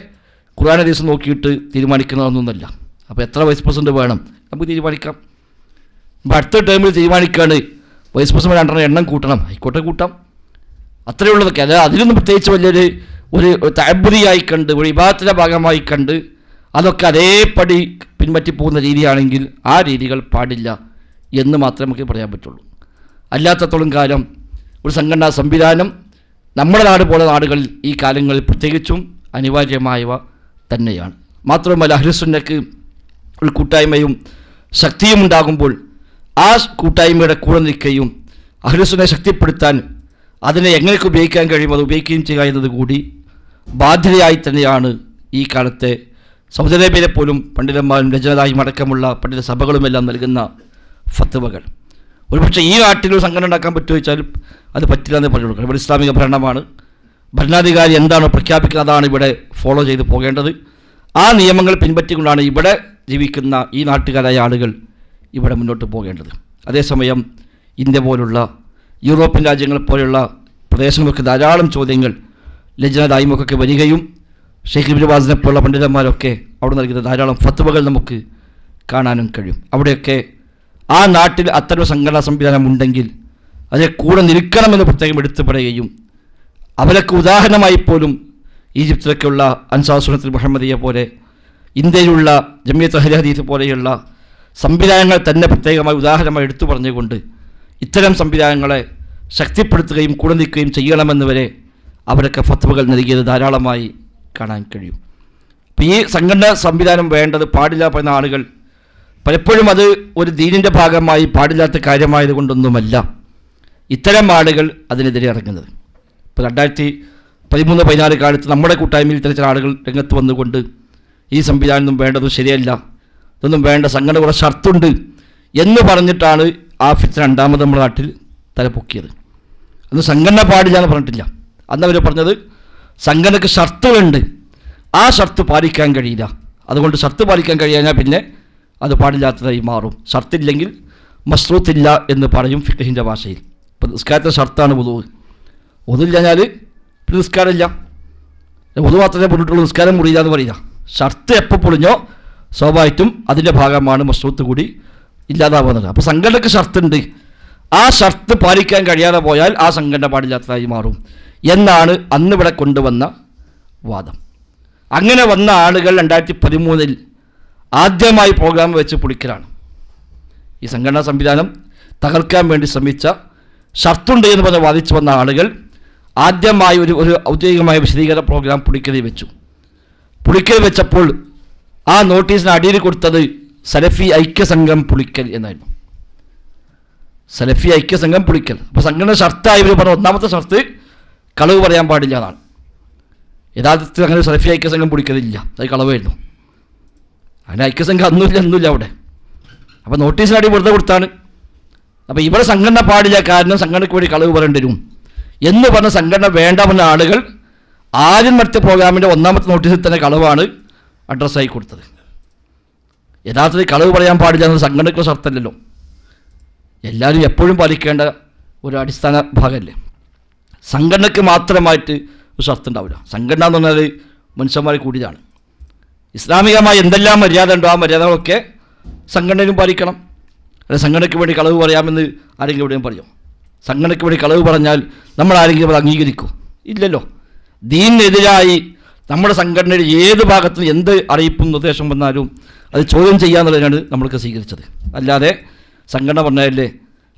ഖുർആൻ ഹദീസ് നോക്കിയിട്ട് തീരുമാനിക്കുന്നതൊന്നുമല്ല. അപ്പോൾ എത്ര വൈസ് പ്രസിഡന്റ് വേണം നമുക്ക് തീരുമാനിക്കാം. ഇപ്പോൾ അടുത്ത ടൈമിൽ തീരുമാനിക്കുകയാണ് വൈസ് പ്രസിഡന്റ് 2 എണ്ണം കൂട്ടണം, ആയിക്കോട്ടെ കൂട്ടാം, അത്രയേ ഉള്ളതൊക്കെ. അതായത് അതിലൊന്നും പ്രത്യേകിച്ച് വലിയൊരു ഒരു തഅബ്ബുദിയായി കണ്ട് ഒരു ഇബാദത്തിന്റെ ഭാഗമായി കണ്ട് അതൊക്കെ അതേപടി പിൻപറ്റി പോകുന്ന രീതിയാണെങ്കിൽ ആ രീതികൾ പാടില്ല എന്ന് മാത്രമേ നമുക്ക് പറയാൻ പറ്റുള്ളൂ. അല്ലാത്തത്തോളം കാലം ഒരു സംഘടനാ സംവിധാനം നമ്മുടെ നാട് പോലെ നാടുകളിൽ ഈ കാലങ്ങളിൽ പ്രത്യേകിച്ചും അനിവാര്യമായവ തന്നെയാണ്. മാത്രമല്ല അഹ്ലുസുന്നക്ക് ഒരു കൂട്ടായ്മയും ശക്തിയും ഉണ്ടാകുമ്പോൾ ആ കൂട്ടായ്മയുടെ കൂടെ നിൽക്കുകയും അഹ്ലുസുന്നയെ ശക്തിപ്പെടുത്താൻ അതിനെ എങ്ങനെയൊക്കെ ഉപയോഗിക്കാൻ കഴിയും അത് ഉപയോഗിക്കുകയും ചെയ്യുക എന്നത് കൂടി ബാധ്യതയായി തന്നെയാണ് ഈ കാലത്തെ സൗദി അറേബ്യയിലെ പോലും പണ്ഡിതന്മാരും രചനതായും അടക്കമുള്ള പണ്ഡിത സഭകളുമെല്ലാം നൽകുന്ന ഫത്വകൾ. ഒരുപക്ഷെ ഈ നാട്ടിൽ ഒരു സംഘടന ഉണ്ടാക്കാൻ പറ്റുമോ ചോദിച്ചാൽ അത് പറ്റില്ല എന്ന് പറഞ്ഞു കൊടുക്കണം. ഇവിടെ ഇസ്ലാമിക ഭരണമാണ്, ഭരണാധികാരി എന്താണോ പ്രഖ്യാപിക്കുന്നത് അതാണ് ഇവിടെ ഫോളോ ചെയ്ത് പോകേണ്ടത്. ആ നിയമങ്ങൾ പിൻപറ്റിക്കൊണ്ടാണ് ഇവിടെ ജീവിക്കുന്ന ഈ നാട്ടുകാരായ ആളുകൾ ഇവിടെ മുന്നോട്ട് പോകേണ്ടത്. അതേസമയം ഇന്ത്യ പോലുള്ള യൂറോപ്യൻ രാജ്യങ്ങൾ പോലുള്ള പ്രദേശങ്ങൾക്ക് ധാരാളം ചോദ്യങ്ങൾ ലജ്ന ദായിമൊക്കെ വരികയും ഷെയ്ഖ് ഇബ്നു ബാസിനെ പോലുള്ള പണ്ഡിതന്മാരൊക്കെ അവിടെ നൽകുന്ന ധാരാളം ഫത്വകൾ നമുക്ക് കാണാനും കഴിയും. അവിടെയൊക്കെ ആ നാട്ടിൽ അത്തരം സംഘടനാ സംവിധാനം ഉണ്ടെങ്കിൽ അതിനെ കൂടെ നിൽക്കണമെന്ന് പ്രത്യേകം എടുത്തു പറയുകയും അവരൊക്കെ ഉദാഹരണമായി പോലും ഈജിപ്തിലൊക്കെയുള്ള അൻസാർ സുന്നത്തുൽ മുഹമ്മദിയ പോലെ ഇന്ത്യയിലുള്ള ജമിയത്ത് അഹ്ലെ ഹദീസ് പോലെയുള്ള സംവിധാനങ്ങൾ തന്നെ പ്രത്യേകമായി ഉദാഹരണമായി എടുത്തു പറഞ്ഞുകൊണ്ട് ഇത്തരം സംവിധാനങ്ങളെ ശക്തിപ്പെടുത്തുകയും കൂടെ നിൽക്കുകയും ചെയ്യണമെന്ന് വരെ അവരൊക്കെ ഫത്വകൾ നൽകിയത് ധാരാളമായി കാണാൻ കഴിയും. അപ്പോൾ ഈ സംഘടനാ സംവിധാനം വേണ്ടത് പാടില്ല പറയുന്ന ആളുകൾ പലപ്പോഴും അത് ഒരു ദീനിൻ്റെ ഭാഗമായി പാടില്ലാത്ത കാര്യമായത് കൊണ്ടൊന്നുമല്ല ഇത്തരം ആളുകൾ അതിനെതിരെ ഇറങ്ങുന്നത്. ഇപ്പോൾ 2013-14 കാലത്ത് നമ്മുടെ കൂട്ടായ്മയിൽ ചില ആളുകൾ രംഗത്ത് വന്നുകൊണ്ട് ഈ സംവിധാനം വേണ്ടതും ശരിയല്ല, ഇതൊന്നും വേണ്ട, സംഘടന കൂടെ ഷർത്തുണ്ട് എന്ന് പറഞ്ഞിട്ടാണ് ആ ഫിത്ന രണ്ടാമത് നമ്മുടെ നാട്ടിൽ തലപ്പൊക്കിയത്. അന്ന് സംഘടന പാടില്ല എന്ന് പറഞ്ഞിട്ടില്ല. അന്ന് അവർ പറഞ്ഞത് സംഘടനയ്ക്ക് ഷർത്തുകളുണ്ട്, ആ ഷർത്ത് പാലിക്കാൻ കഴിയില്ല, അതുകൊണ്ട് ഷർത്ത് പാലിക്കാൻ കഴിയാഞ്ഞാൽ പിന്നെ അത് പാടില്ലാത്തതായി മാറും. ഷർത്തില്ലെങ്കിൽ മശ്റൂത്തില്ല എന്ന് പറയും ഫിഖ്ഹിൻ്റെ ഭാഷയിൽ. ഇപ്പോൾ നിസ്കാരത്തെ ഷർത്താണ് വുദൂ. വുദൂ ഇല്ലാഞ്ഞാൽ പിന്നെ നിസ്കാരമില്ല. വുദൂ മാത്രമേ പൊളിട്ടുള്ളൂ, നിസ്കാരം മുറിയില്ല എന്ന് പറയില്ല. ഷർത്ത് എപ്പോൾ പൊളിഞ്ഞോ സ്വാഭാവികമായിട്ടും അതിൻ്റെ ഭാഗമാണ് മശ്റൂത്ത് കൂടി ഇല്ലാതാവുന്നത്. അപ്പോൾ സംഘടനയ്ക്ക് ഷർത്തുണ്ട്, ആ ഷർത്ത് പാലിക്കാൻ കഴിയാതെ പോയാൽ ആ സംഘടന പാടില്ലാത്തതായി മാറും എന്നാണ് അന്നിവിടെ കൊണ്ടുവന്ന വാദം. അങ്ങനെ വന്ന ആളുകൾ 2013 ആദ്യമായി പ്രോഗ്രാം വെച്ച് പൊളിക്കലാണ്. ഈ സംഘടനാ സംവിധാനം തകർക്കാൻ വേണ്ടി ശ്രമിച്ച ഷർത്തുണ്ട് എന്ന് പറഞ്ഞ് വാദിച്ചു വന്ന ആളുകൾ ആദ്യമായി ഒരു ഔദ്യോഗികമായ വിശദീകരണ പ്രോഗ്രാം പുളിക്കലിൽ വെച്ചു. പുളിക്കൽ വെച്ചപ്പോൾ ആ നോട്ടീസിന് അടിയിൽ കൊടുത്തത് സലഫി ഐക്യസംഘം പുളിക്കൽ എന്നായിരുന്നു. സലഫി ഐക്യസംഘം പുളിക്കൽ. അപ്പോൾ സംഘടന ഷർത്തായി ഇവർ പറഞ്ഞ ഒന്നാമത്തെ ഷർത്ത് കളവ് പറയാൻ പാടില്ല എന്നാണ്. യഥാർത്ഥത്തിൽ അങ്ങനെ സലഫി ഐക്യസംഘം പുളിക്കലില്ല, അത് കളവായിരുന്നു. അങ്ങനെ ഐക്യസംഘം ഒന്നുമില്ല അവിടെ. അപ്പോൾ നോട്ടീസിനടി വെറുതെ കൊടുത്താണ്. അപ്പോൾ ഇവിടെ സംഘടന പാടില്ല, കാരണം സംഘടനയ്ക്ക് വേണ്ടി കളവ് പറയേണ്ടി വരും എന്ന് പറഞ്ഞ സംഘടന വേണ്ട പറഞ്ഞ ആളുകൾ ആദ്യം നടത്തിയ പ്രോഗ്രാമിൻ്റെ ഒന്നാമത്തെ നോട്ടീസിൽ തന്നെ കളവാണ് അഡ്രസ്സായി കൊടുത്തത്. യഥാർത്ഥത്തിൽ കളവ് പറയാൻ പാടില്ല എന്നത് സംഘടനയ്ക്കുള്ള ഷർത്തല്ലല്ലോ, എല്ലാവരും എപ്പോഴും പാലിക്കേണ്ട ഒരു അടിസ്ഥാന ഭാഗമല്ലേ. സംഘടനയ്ക്ക് മാത്രമായിട്ട് ഒരു ഷർത്തുണ്ടാവില്ല. സംഘടന എന്ന് പറഞ്ഞാൽ മനുഷ്യന്മാർ കൂടിയതാണ്. ഇസ്ലാമികമായി എന്തെല്ലാം മര്യാദ ഉണ്ടോ ആ മര്യാദകളൊക്കെ സംഘടനയിലും പാലിക്കണം. അല്ല സംഘടനയ്ക്ക് വേണ്ടി കളവ് പറയാമെന്ന് ആരെങ്കിലും എവിടെയും പറയും? സംഘടനയ്ക്ക് വേണ്ടി കളവ് പറഞ്ഞാൽ നമ്മൾ ആരെങ്കിലും അത് അംഗീകരിക്കും? ഇല്ലല്ലോ. ദീനിനെതിരായി നമ്മുടെ സംഘടനയുടെ ഏത് ഭാഗത്തും എന്ത് അറിയിപ്പും നിർദ്ദേശം വന്നാലും അത് ചോദ്യം ചെയ്യാന്നുള്ളതിനാണ് നമ്മൾക്ക് സ്വീകരിച്ചത്. അല്ലാതെ സംഘടന പറഞ്ഞതല്ലേ,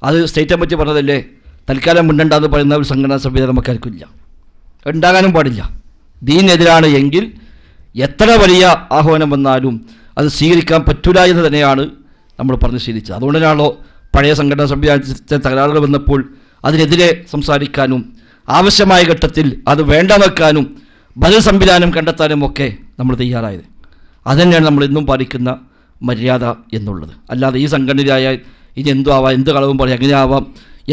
അത് സ്റ്റേറ്റ് കമ്മിറ്റി പറഞ്ഞതല്ലേ, തൽക്കാലം മുണ്ടണ്ടെന്ന് പറയുന്ന ഒരു സംഘടനാ സംവിധാനം നമുക്ക് ആർക്കില്ല, ഉണ്ടാകാനും പാടില്ല. ദീനെതിരാണ് എങ്കിൽ എത്ര വലിയ ആഹ്വാനം വന്നാലും അത് സ്വീകരിക്കാൻ പറ്റില്ല എന്ന് തന്നെയാണ് നമ്മൾ പറഞ്ഞ് ശീലിച്ചത്. അതുകൊണ്ട് തന്നെയാണല്ലോ പഴയ സംഘടനാ സംവിധാനത്തിൽ തകരാറുകൾ വന്നപ്പോൾ അതിനെതിരെ സംസാരിക്കാനും ആവശ്യമായ ഘട്ടത്തിൽ അത് വേണ്ട വെക്കാനും ബദൽ സംവിധാനം കണ്ടെത്താനും ഒക്കെ നമ്മൾ തയ്യാറായത്. അതുതന്നെയാണ് നമ്മൾ ഇന്നും പാലിക്കുന്ന മര്യാദ എന്നുള്ളത്. അല്ലാതെ ഈ സംഘടനയായാൽ ഇനി എന്തു ആവാം, എന്ത് കളവും പറയാം, എങ്ങനെ ആവാം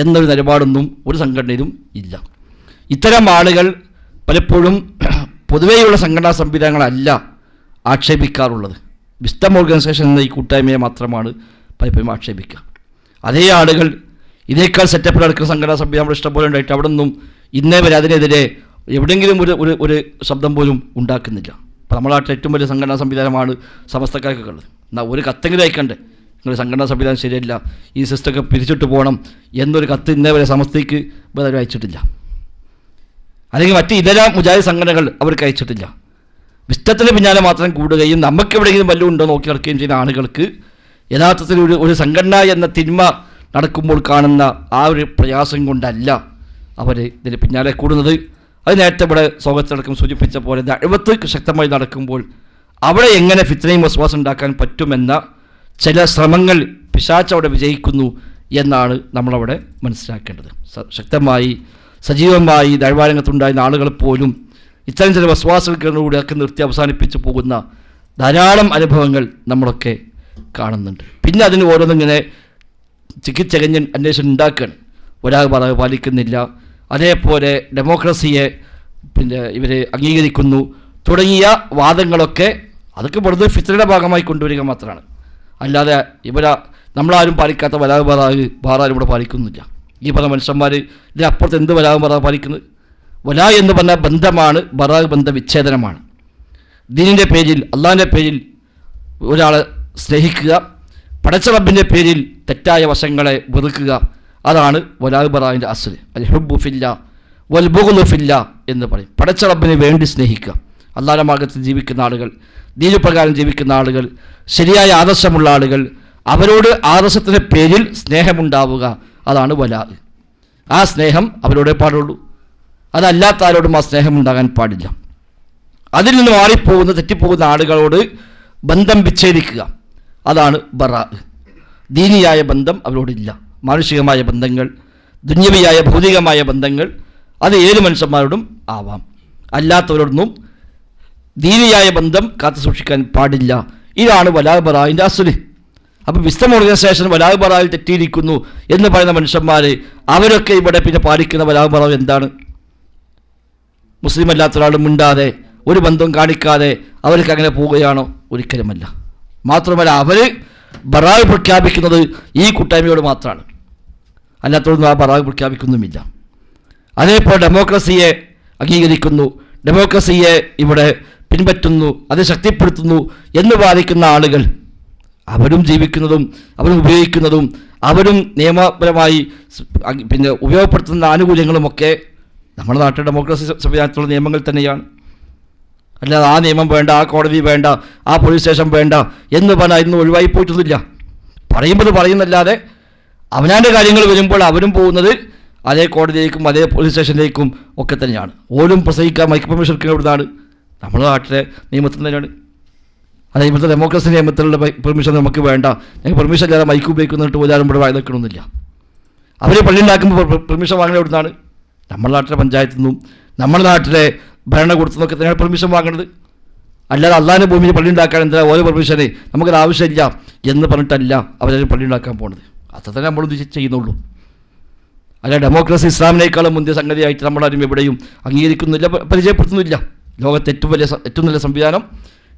എന്നൊരു നിലപാടൊന്നും ഒരു സംഘടനയിലും ഇല്ല. ഇത്തരം ആളുകൾ പലപ്പോഴും പൊതുവെയുള്ള സംഘടനാ സംവിധാനങ്ങളല്ല ആക്ഷേപിക്കാറുള്ളത്. വിസ്ഡം ഓർഗനൈസേഷൻ എന്ന ഈ കൂട്ടായ്മയെ മാത്രമാണ് പലപ്പോഴും ആക്ഷേപിക്കുക. അതേ ആളുകൾ ഇതേക്കാൾ സെറ്റപ്പിൽ നടക്കുന്ന സംഘടനാ സംവിധാനം ഇഷ്ടംപോലെ ഉണ്ടായിട്ട് അവിടെ നിന്നും ഇന്നേ വരെ അതിനെതിരെ എവിടെയെങ്കിലും ഒരു ശബ്ദം പോലും ഉണ്ടാക്കുന്നില്ല. അപ്പോൾ നമ്മുടെ നാട്ടിൽ ഏറ്റവും വലിയ സംഘടനാ സംവിധാനമാണ് സമസ്തക്കാർക്കൊക്കെ ഉള്ളത്. എന്നാൽ ഒരു കത്തെങ്കിലും അയക്കണ്ടേ, നിങ്ങൾ സംഘടനാ സംവിധാനം ശരിയല്ല, ഈ സിസ്റ്റമൊക്കെ പിരിച്ചിട്ട് പോകണം എന്നൊരു കത്ത് ഇന്നേ വരെ സമസ്തയ്ക്ക് വേറെ അയച്ചിട്ടില്ല. അല്ലെങ്കിൽ മറ്റ് ഇതര മുജാഹിദ് സംഘടനകൾ അവർക്ക് അയച്ചിട്ടില്ല. വിസ്ഡത്തിന് പിന്നാലെ മാത്രം കൂടുകയും നമുക്ക് എവിടെയെങ്കിലും വല്ലതും ഉണ്ടോ നോക്കി നടക്കുകയും ചെയ്യുന്ന ആളുകൾക്ക് യഥാർത്ഥത്തിൽ ഒരു സംഘടന എന്ന തിന്മ നടക്കുമ്പോൾ കാണുന്ന ആ ഒരു പ്രയാസം കൊണ്ടല്ല അവർ ഇതിന് പിന്നാലെ കൂടുന്നത്. അത് നേരത്തെ ഇവിടെ സ്വാഗതത്തിലടക്കം സൂചിപ്പിച്ച പോലെ ദഅവത്ത് ശക്തമായി നടക്കുമ്പോൾ അവിടെ എങ്ങനെ ഫിത്നയും വസ്വാസം ഉണ്ടാക്കാൻ പറ്റുമെന്ന ചില ശ്രമങ്ങൾ പിശാച് അവിടെ വിജയിക്കുന്നു എന്നാണ് നമ്മളവിടെ മനസ്സിലാക്കേണ്ടത്. ശക്തമായി സജീവമായി ദഅവാരംഗത്തുണ്ടായിരുന്ന ആളുകൾ പോലും ഇത്തരം ചില വസ്വാസങ്ങളിലൂടെയൊക്കെ നിർത്തി അവസാനിപ്പിച്ച് പോകുന്ന ധാരാളം അനുഭവങ്ങൾ നമ്മളൊക്കെ കാണുന്നുണ്ട്. പിന്നെ അതിന് ഓരോന്നിങ്ങനെ ചികിത്സകഞ്ഞ് അന്വേഷണം ഉണ്ടാക്കുകയാണ്. ഒരാൾ പാലിക്കുന്നില്ല, അതേപോലെ ഡെമോക്രസിയെ ഇവർ അംഗീകരിക്കുന്നു തുടങ്ങിയ വാദങ്ങളൊക്കെ അതൊക്കെ വെറുതെ ഫിത്നയുടെ ഭാഗമായി കൊണ്ടുവരിക മാത്രമാണ്. അല്ലാതെ നമ്മളാരും പാലിക്കാത്ത ബാറാരും ഇവിടെ പാലിക്കുന്നില്ല. ഈ പറഞ്ഞ മനുഷ്യന്മാർ ഇതിനപ്പുറത്ത് എന്ത് ബറാഗ് പാലിക്കുന്നത്? വലാ എന്ന് പറഞ്ഞ ബന്ധമാണ് ബറാഗ് ബന്ധ വിച്ഛേദനമാണ്. ദീനിൻ്റെ പേരിൽ അള്ളാഹിൻ്റെ പേരിൽ ഒരാളെ സ്നേഹിക്കുക, പടച്ച റബ്ബിൻ്റെ പേരിൽ തെറ്റായ വശങ്ങളെ വെറുക്കുക, അതാണ് വലാഗ് ബറാഗിൻ്റെ അസ്ൽ. അൽ ഹുബ്ബു ഫില്ലാ വൽ ബുഗ്ളു ഫില്ലാ എന്ന് പറയും. പടച്ച റബ്ബിന് വേണ്ടി സ്നേഹിക്കുക, അള്ളാഹിൻ്റെ മാർഗ്ഗത്തിൽ ജീവിക്കുന്ന ആളുകൾ, ദീനപ്രകാരം ജീവിക്കുന്ന ആളുകൾ, ശരിയായ ആദർശമുള്ള ആളുകൾ, അവരോട് ആദർശത്തിൻ്റെ പേരിൽ സ്നേഹമുണ്ടാവുക, അതാണ് വലാഗ്. ആ സ്നേഹം അവരോടേ പാടുള്ളൂ, അതല്ലാത്ത ആരോടും ആ സ്നേഹം ഉണ്ടാകാൻ പാടില്ല. അതിൽ നിന്ന് മാറിപ്പോകുന്ന തെറ്റിപ്പോകുന്ന ആളുകളോട് ബന്ധം വിച്ഛേദിക്കുക, അതാണ് ബറാഗ്. ദീനിയായ ബന്ധം അവരോടില്ല. മാനുഷികമായ ബന്ധങ്ങൾ, ദുന്യവിയായ ഭൗതികമായ ബന്ധങ്ങൾ അത് ഏത് മനുഷ്യന്മാരോടും ആവാം. അല്ലാത്തവരോടൊന്നും ദീനിയായ ബന്ധം കാത്തു സൂക്ഷിക്കാൻ പാടില്ല. ഇതാണ് വലാഗ് ബറാഗിൻ്റെ അസ്ല്. അപ്പോൾ വിസ്ഡം ഓർഗനൈസേഷൻ വലാഗ് ബറാഗിൽ തെറ്റിയിരിക്കുന്നു എന്ന് പറയുന്ന മനുഷ്യന്മാർ അവരൊക്കെ ഇവിടെ പിന്നെ പാലിക്കുന്ന വലാഗ് ബറാഗ് എന്താണ്? മുസ്ലിം അല്ലാത്ത ഒരാളും മിണ്ടാതെ ഒരു ബന്ധവും കാണിക്കാതെ അവർക്ക് അങ്ങനെ പോവുകയാണോ? ഒരിക്കലുമല്ല. മാത്രമല്ല അവർ ബറാഗ് പ്രഖ്യാപിക്കുന്നത് ഈ കൂട്ടായ്മയോട് മാത്രമാണ്, അല്ലാത്തതൊന്നും ആ ബറാഗ് പ്രഖ്യാപിക്കുന്നുമില്ല. അതേപോലെ ഡെമോക്രസിയെ അംഗീകരിക്കുന്നു, ഡെമോക്രസിയെ ഇവിടെ പിൻപറ്റുന്നു, അത് ശക്തിപ്പെടുത്തുന്നു എന്ന് വാദിക്കുന്ന ആളുകൾ അവരും ജീവിക്കുന്നതും അവരും ഉപയോഗിക്കുന്നതും അവരും നിയമപരമായി പിന്നെ ഉപയോഗപ്പെടുത്തുന്ന ആനുകൂല്യങ്ങളുമൊക്കെ നമ്മുടെ നാട്ടിൽ ഡെമോക്രസി സംവിധാനത്തിലുള്ള നിയമങ്ങൾ തന്നെയാണ്. അല്ലാതെ ആ നിയമം വേണ്ട, ആ കോടതി വേണ്ട, ആ പോലീസ് സ്റ്റേഷൻ വേണ്ട എന്ന് പറഞ്ഞാൽ ഇന്ന് ഒഴിവായി പോയിട്ടൊന്നുമില്ല. പറയുമ്പോൾ പറയുന്നല്ലാതെ അവനാൻ്റെ കാര്യങ്ങൾ വരുമ്പോൾ അവരും പോകുന്നത് അതേ കോടതിയിലേക്കും അതേ പോലീസ് സ്റ്റേഷനിലേക്കും ഒക്കെ തന്നെയാണ്. ഓരും പ്രസംഗിക്കാൻ മൈക്ക് പെർമിഷൻ എടുക്കുന്ന എവിടുന്നാണ്? നമ്മുടെ നാട്ടിലെ നിയമത്തിൽ തന്നെയാണ്. അത് ഇവിടുത്തെ ഡെമോക്രസി നിയമത്തിലുള്ള പെർമിഷൻ നമുക്ക് വേണ്ട, ഞങ്ങൾ പെർമിഷൻ ഇല്ലാതെ മൈക്ക് ഉപയോഗിക്കുന്നിട്ട് പോലും ഇവിടെ വായി നിൽക്കണമെന്നില്ല. അവർ പള്ളി ഉണ്ടാക്കുമ്പോൾ പെർമിഷൻ വാങ്ങുന്നത് എവിടുന്നാണ്? നമ്മുടെ നാട്ടിലെ പഞ്ചായത്തിൽ നിന്നും നമ്മുടെ നാട്ടിലെ ഭരണകൂടത്തിൽ നിന്നൊക്കെ തന്നെയാണ് പെർമിഷൻ വാങ്ങുന്നത്. അല്ലാതെ അള്ളാഹിൻ്റെ ഭൂമിയിൽ പള്ളി ഉണ്ടാക്കാൻ എന്താ ഓരോ പെർമിഷനെ നമുക്കത് ആവശ്യമില്ല എന്ന് പറഞ്ഞിട്ടല്ല അവരെ പള്ളി ഉണ്ടാക്കാൻ പോകുന്നത്. അത്ര തന്നെ നമ്മളൊന്നും ചെയ്യുന്നുള്ളൂ. അല്ല, ഡെമോക്രസി ഇസ്ലാമിനേക്കാളും മുന്തിയ സംഗതിയായിട്ട് നമ്മളാരും എവിടെയും അംഗീകരിക്കുന്നില്ല, പരിചയപ്പെടുത്തുന്നില്ല. ലോകത്തെ ഏറ്റവും നല്ല സംവിധാനം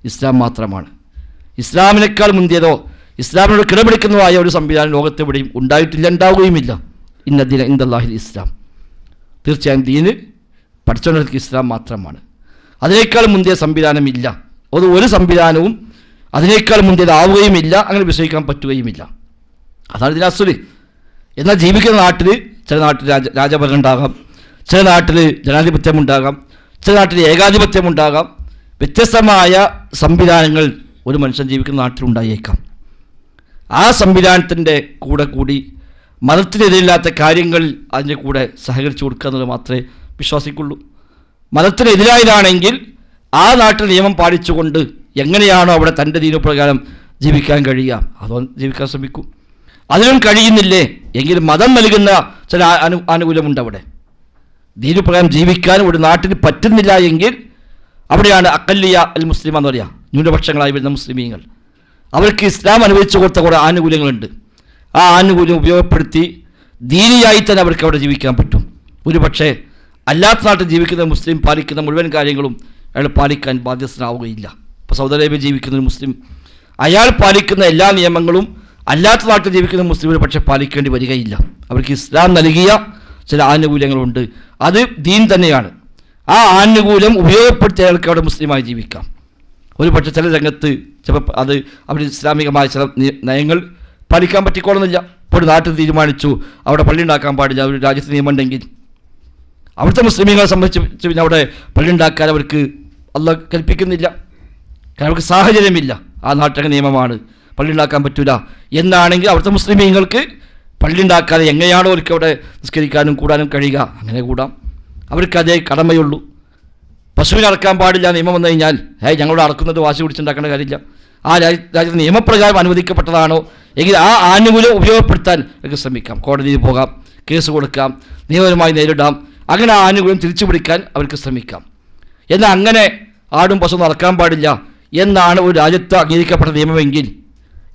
ഇസ്ലാം മാത്രമാണ്. ഇസ്ലാമിനേക്കാൾ മുന്തിയതോ ഇസ്ലാമിനോട് കിടപിടിക്കുന്നതായ ഒരു സംവിധാനം ലോകത്തെവിടെയും ഉണ്ടായിട്ടില്ല, ഉണ്ടാവുകയുമില്ല. ഇന്നദ്ദീന ഇൻദല്ലാഹിൽ ഇസ്ലാം. തീർച്ചയായും ദീന് പഠിച്ചവർക്ക് ഇസ്ലാം മാത്രമാണ്. അതിനേക്കാൾ മുന്തിയ സംവിധാനമില്ല. ഒരു സംവിധാനവും അതിനേക്കാൾ മുന്തിയതാവുകയുമില്ല, അങ്ങനെ വിശ്വസിക്കാൻ പറ്റുകയുമില്ല. അതാണ് ഇതിന് അസുല്. എന്നാൽ ജീവിക്കുന്ന നാട്ടിൽ ചില നാട്ടിൽ രാജഭരണം ഉണ്ടാകാം, ചില നാട്ടിൽ ജനാധിപത്യം ഉണ്ടാകാം, ചില നാട്ടിൽ ഏകാധിപത്യം ഉണ്ടാകാം. വ്യത്യസ്തമായ സംവിധാനങ്ങൾ ഒരു മനുഷ്യൻ ജീവിക്കുന്ന നാട്ടിലുണ്ടായേക്കാം. ആ സംവിധാനത്തിൻ്റെ കൂടി മതത്തിനെതിരില്ലാത്ത കാര്യങ്ങൾ അതിൻ്റെ കൂടെ സഹകരിച്ചു കൊടുക്കുക എന്നുള്ളത് മാത്രമേ വിശ്വാസിക്കുള്ളൂ. മതത്തിനെതിരായതാണെങ്കിൽ ആ നാട്ടിൽ നിയമം പാലിച്ചുകൊണ്ട് എങ്ങനെയാണോ അവിടെ തൻ്റെ ദീനപ്രകാരം ജീവിക്കാൻ കഴിയുക അതോ ജീവിക്കാൻ ശ്രമിക്കും. അതിനും കഴിയുന്നില്ലേ എങ്കിലും മതം നൽകുന്ന ചില ആനുകൂല്യമുണ്ട്. അവിടെ ദീനപ്രകാരം ജീവിക്കാൻ ഒരു നാട്ടിൽ പറ്റുന്നില്ല എങ്കിൽ അവിടെയാണ് അക്കല്ലിയ അൽ മുസ്ലിം എന്ന് പറയുക, ന്യൂനപക്ഷങ്ങളായി വരുന്ന മുസ്ലിമീങ്ങൾ. അവർക്ക് ഇസ്ലാം അനുവദിച്ചു കൊടുത്ത കുറേ ആനുകൂല്യങ്ങളുണ്ട്. ആ ആനുകൂല്യം ഉപയോഗപ്പെടുത്തി ദീനിയായി തന്നെ അവർക്ക് അവിടെ ജീവിക്കാൻ പറ്റും. ഒരു പക്ഷേ അല്ലാത്ത നാട്ടിൽ ജീവിക്കുന്ന മുസ്ലിം പാലിക്കുന്ന മുഴുവൻ കാര്യങ്ങളും അയാൾ പാലിക്കാൻ ബാധ്യസ്ഥനാവുകയില്ല. ഇപ്പോൾ സൗദി അറേബ്യ ജീവിക്കുന്ന ഒരു മുസ്ലിം അയാൾ പാലിക്കുന്ന എല്ലാ നിയമങ്ങളും അല്ലാത്ത നാട്ടിൽ ജീവിക്കുന്ന മുസ്ലിമിന് പക്ഷേ പാലിക്കേണ്ടി വരികയില്ല. അവർക്ക് ഇസ്ലാം നൽകിയ ചില ആനുകൂല്യങ്ങളുണ്ട്, അത് ദീൻ തന്നെയാണ്. ആ ആനുകൂല്യം ഉപയോഗപ്പെടുത്തി അയാൾക്ക് അവിടെ മുസ്ലിമായി ജീവിക്കാം. ഒരു പക്ഷേ ചില രംഗത്ത് ചിലപ്പോൾ അത് അവർ ഇസ്ലാമികമായ ചില നയങ്ങൾ പാലിക്കാൻ പറ്റിക്കോളുന്നില്ല. ഇപ്പോൾ ഒരു നാട്ടിൽ തീരുമാനിച്ചു അവിടെ പള്ളി ഉണ്ടാക്കാൻ പാടില്ല, ഒരു രാജ്യത്ത് നിയമം ഉണ്ടെങ്കിൽ അവിടുത്തെ മുസ്ലിമീങ്ങളെ സംബന്ധിച്ച് പിന്നെ അവിടെ പള്ളി ഉണ്ടാക്കാൻ അവർക്ക് അള്ളാഹ് കൽപ്പിക്കുന്നില്ല. കാരണം അവർക്ക് സാഹചര്യമില്ല, ആ നാട്ടിലെ നിയമമാണ്, പള്ളി ഉണ്ടാക്കാൻ പറ്റില്ല എന്നാണെങ്കിൽ അവിടുത്തെ മുസ്ലിമീങ്ങൾക്ക് പള്ളി ഉണ്ടാക്കാതെ എങ്ങനെയാണോ അവർക്ക് അവിടെ നിസ്കരിക്കാനും കൂടാനും കഴിയുക അങ്ങനെ കൂടാം. അവർക്ക് അതേ കടമയുള്ളൂ. പശുവിനെ അടക്കാൻ പാടില്ല നിയമം വന്നു കഴിഞ്ഞാൽ ഞങ്ങളോട് അടക്കുന്നത് വാശി പിടിച്ചുണ്ടാക്കേണ്ട കാര്യമില്ല. ആ രാജ്യത്ത് നിയമപ്രകാരം അനുവദിക്കപ്പെട്ടതാണോ എങ്കിൽ ആ ആനുകൂല്യം ഉപയോഗപ്പെടുത്താൻ അവർക്ക് ശ്രമിക്കാം. കോടതിയിൽ പോകാം, കേസ് കൊടുക്കാം, നിയമപരമായി നേരിടാം. അങ്ങനെ ആ ആനുകൂല്യം തിരിച്ചു പിടിക്കാൻ അവർക്ക് ശ്രമിക്കാം. എന്നാൽ അങ്ങനെ ആടും പശുവും നടക്കാൻ പാടില്ല എന്നാണ് ഒരു രാജ്യത്ത് അംഗീകരിക്കപ്പെട്ട നിയമമെങ്കിൽ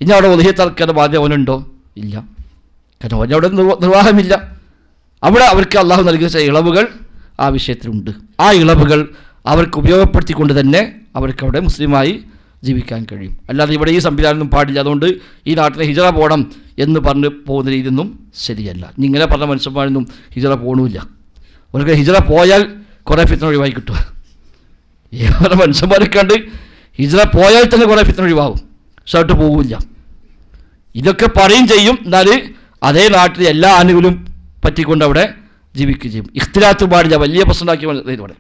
ഇനി അവിടെ ഉദയത്ത് നടക്കേണ്ട ബാധ്യത അവനുണ്ടോ? ഇല്ല. കാരണം അവനവിടെ നിർവാഹമില്ല. അവിടെ അവർക്ക് അള്ളാഹു നൽകുന്ന ചില ഇളവുകൾ ആ വിഷയത്തിലുണ്ട്. ആ ഇളവുകൾ അവർക്ക് ഉപയോഗപ്പെടുത്തിക്കൊണ്ട് തന്നെ അവർക്ക് അവിടെ മുസ്ലിമായി ജീവിക്കാൻ കഴിയും. അല്ലാതെ ഇവിടെ ഈ സംവിധാനമൊന്നും പാടില്ല, അതുകൊണ്ട് ഈ നാട്ടിലെ ഹിജറ പോകണം എന്ന് പറഞ്ഞ് പോകുന്ന രീതിയൊന്നും ശരിയല്ല. ഇങ്ങനെ പറഞ്ഞ മനുഷ്യന്മാരൊന്നും ഹിജറ പോകണമില്ല. അവർക്ക് ഹിജറ പോയാൽ കുറേ ഫിത്ന ഒഴിവായി കിട്ടുക. ഏറെ മനുഷ്യന്മാരെ കണ്ട് ഹിജറ പോയാൽ തന്നെ കുറേ ഫിത്ന ഒഴിവാകും, ഷർട്ട് പോകില്ല. ഇതൊക്കെ പറയും ചെയ്യും, എന്നാൽ അതേ നാട്ടിൽ എല്ലാ ആനുകൂല്യം പറ്റിക്കൊണ്ട് അവിടെ ജീവിക്കുകയും ചെയ്യും. ഇഖ്തിലാത്ത് പാടില്ല, വലിയ പ്രശ്നം ഉണ്ടാക്കി ഇവിടെ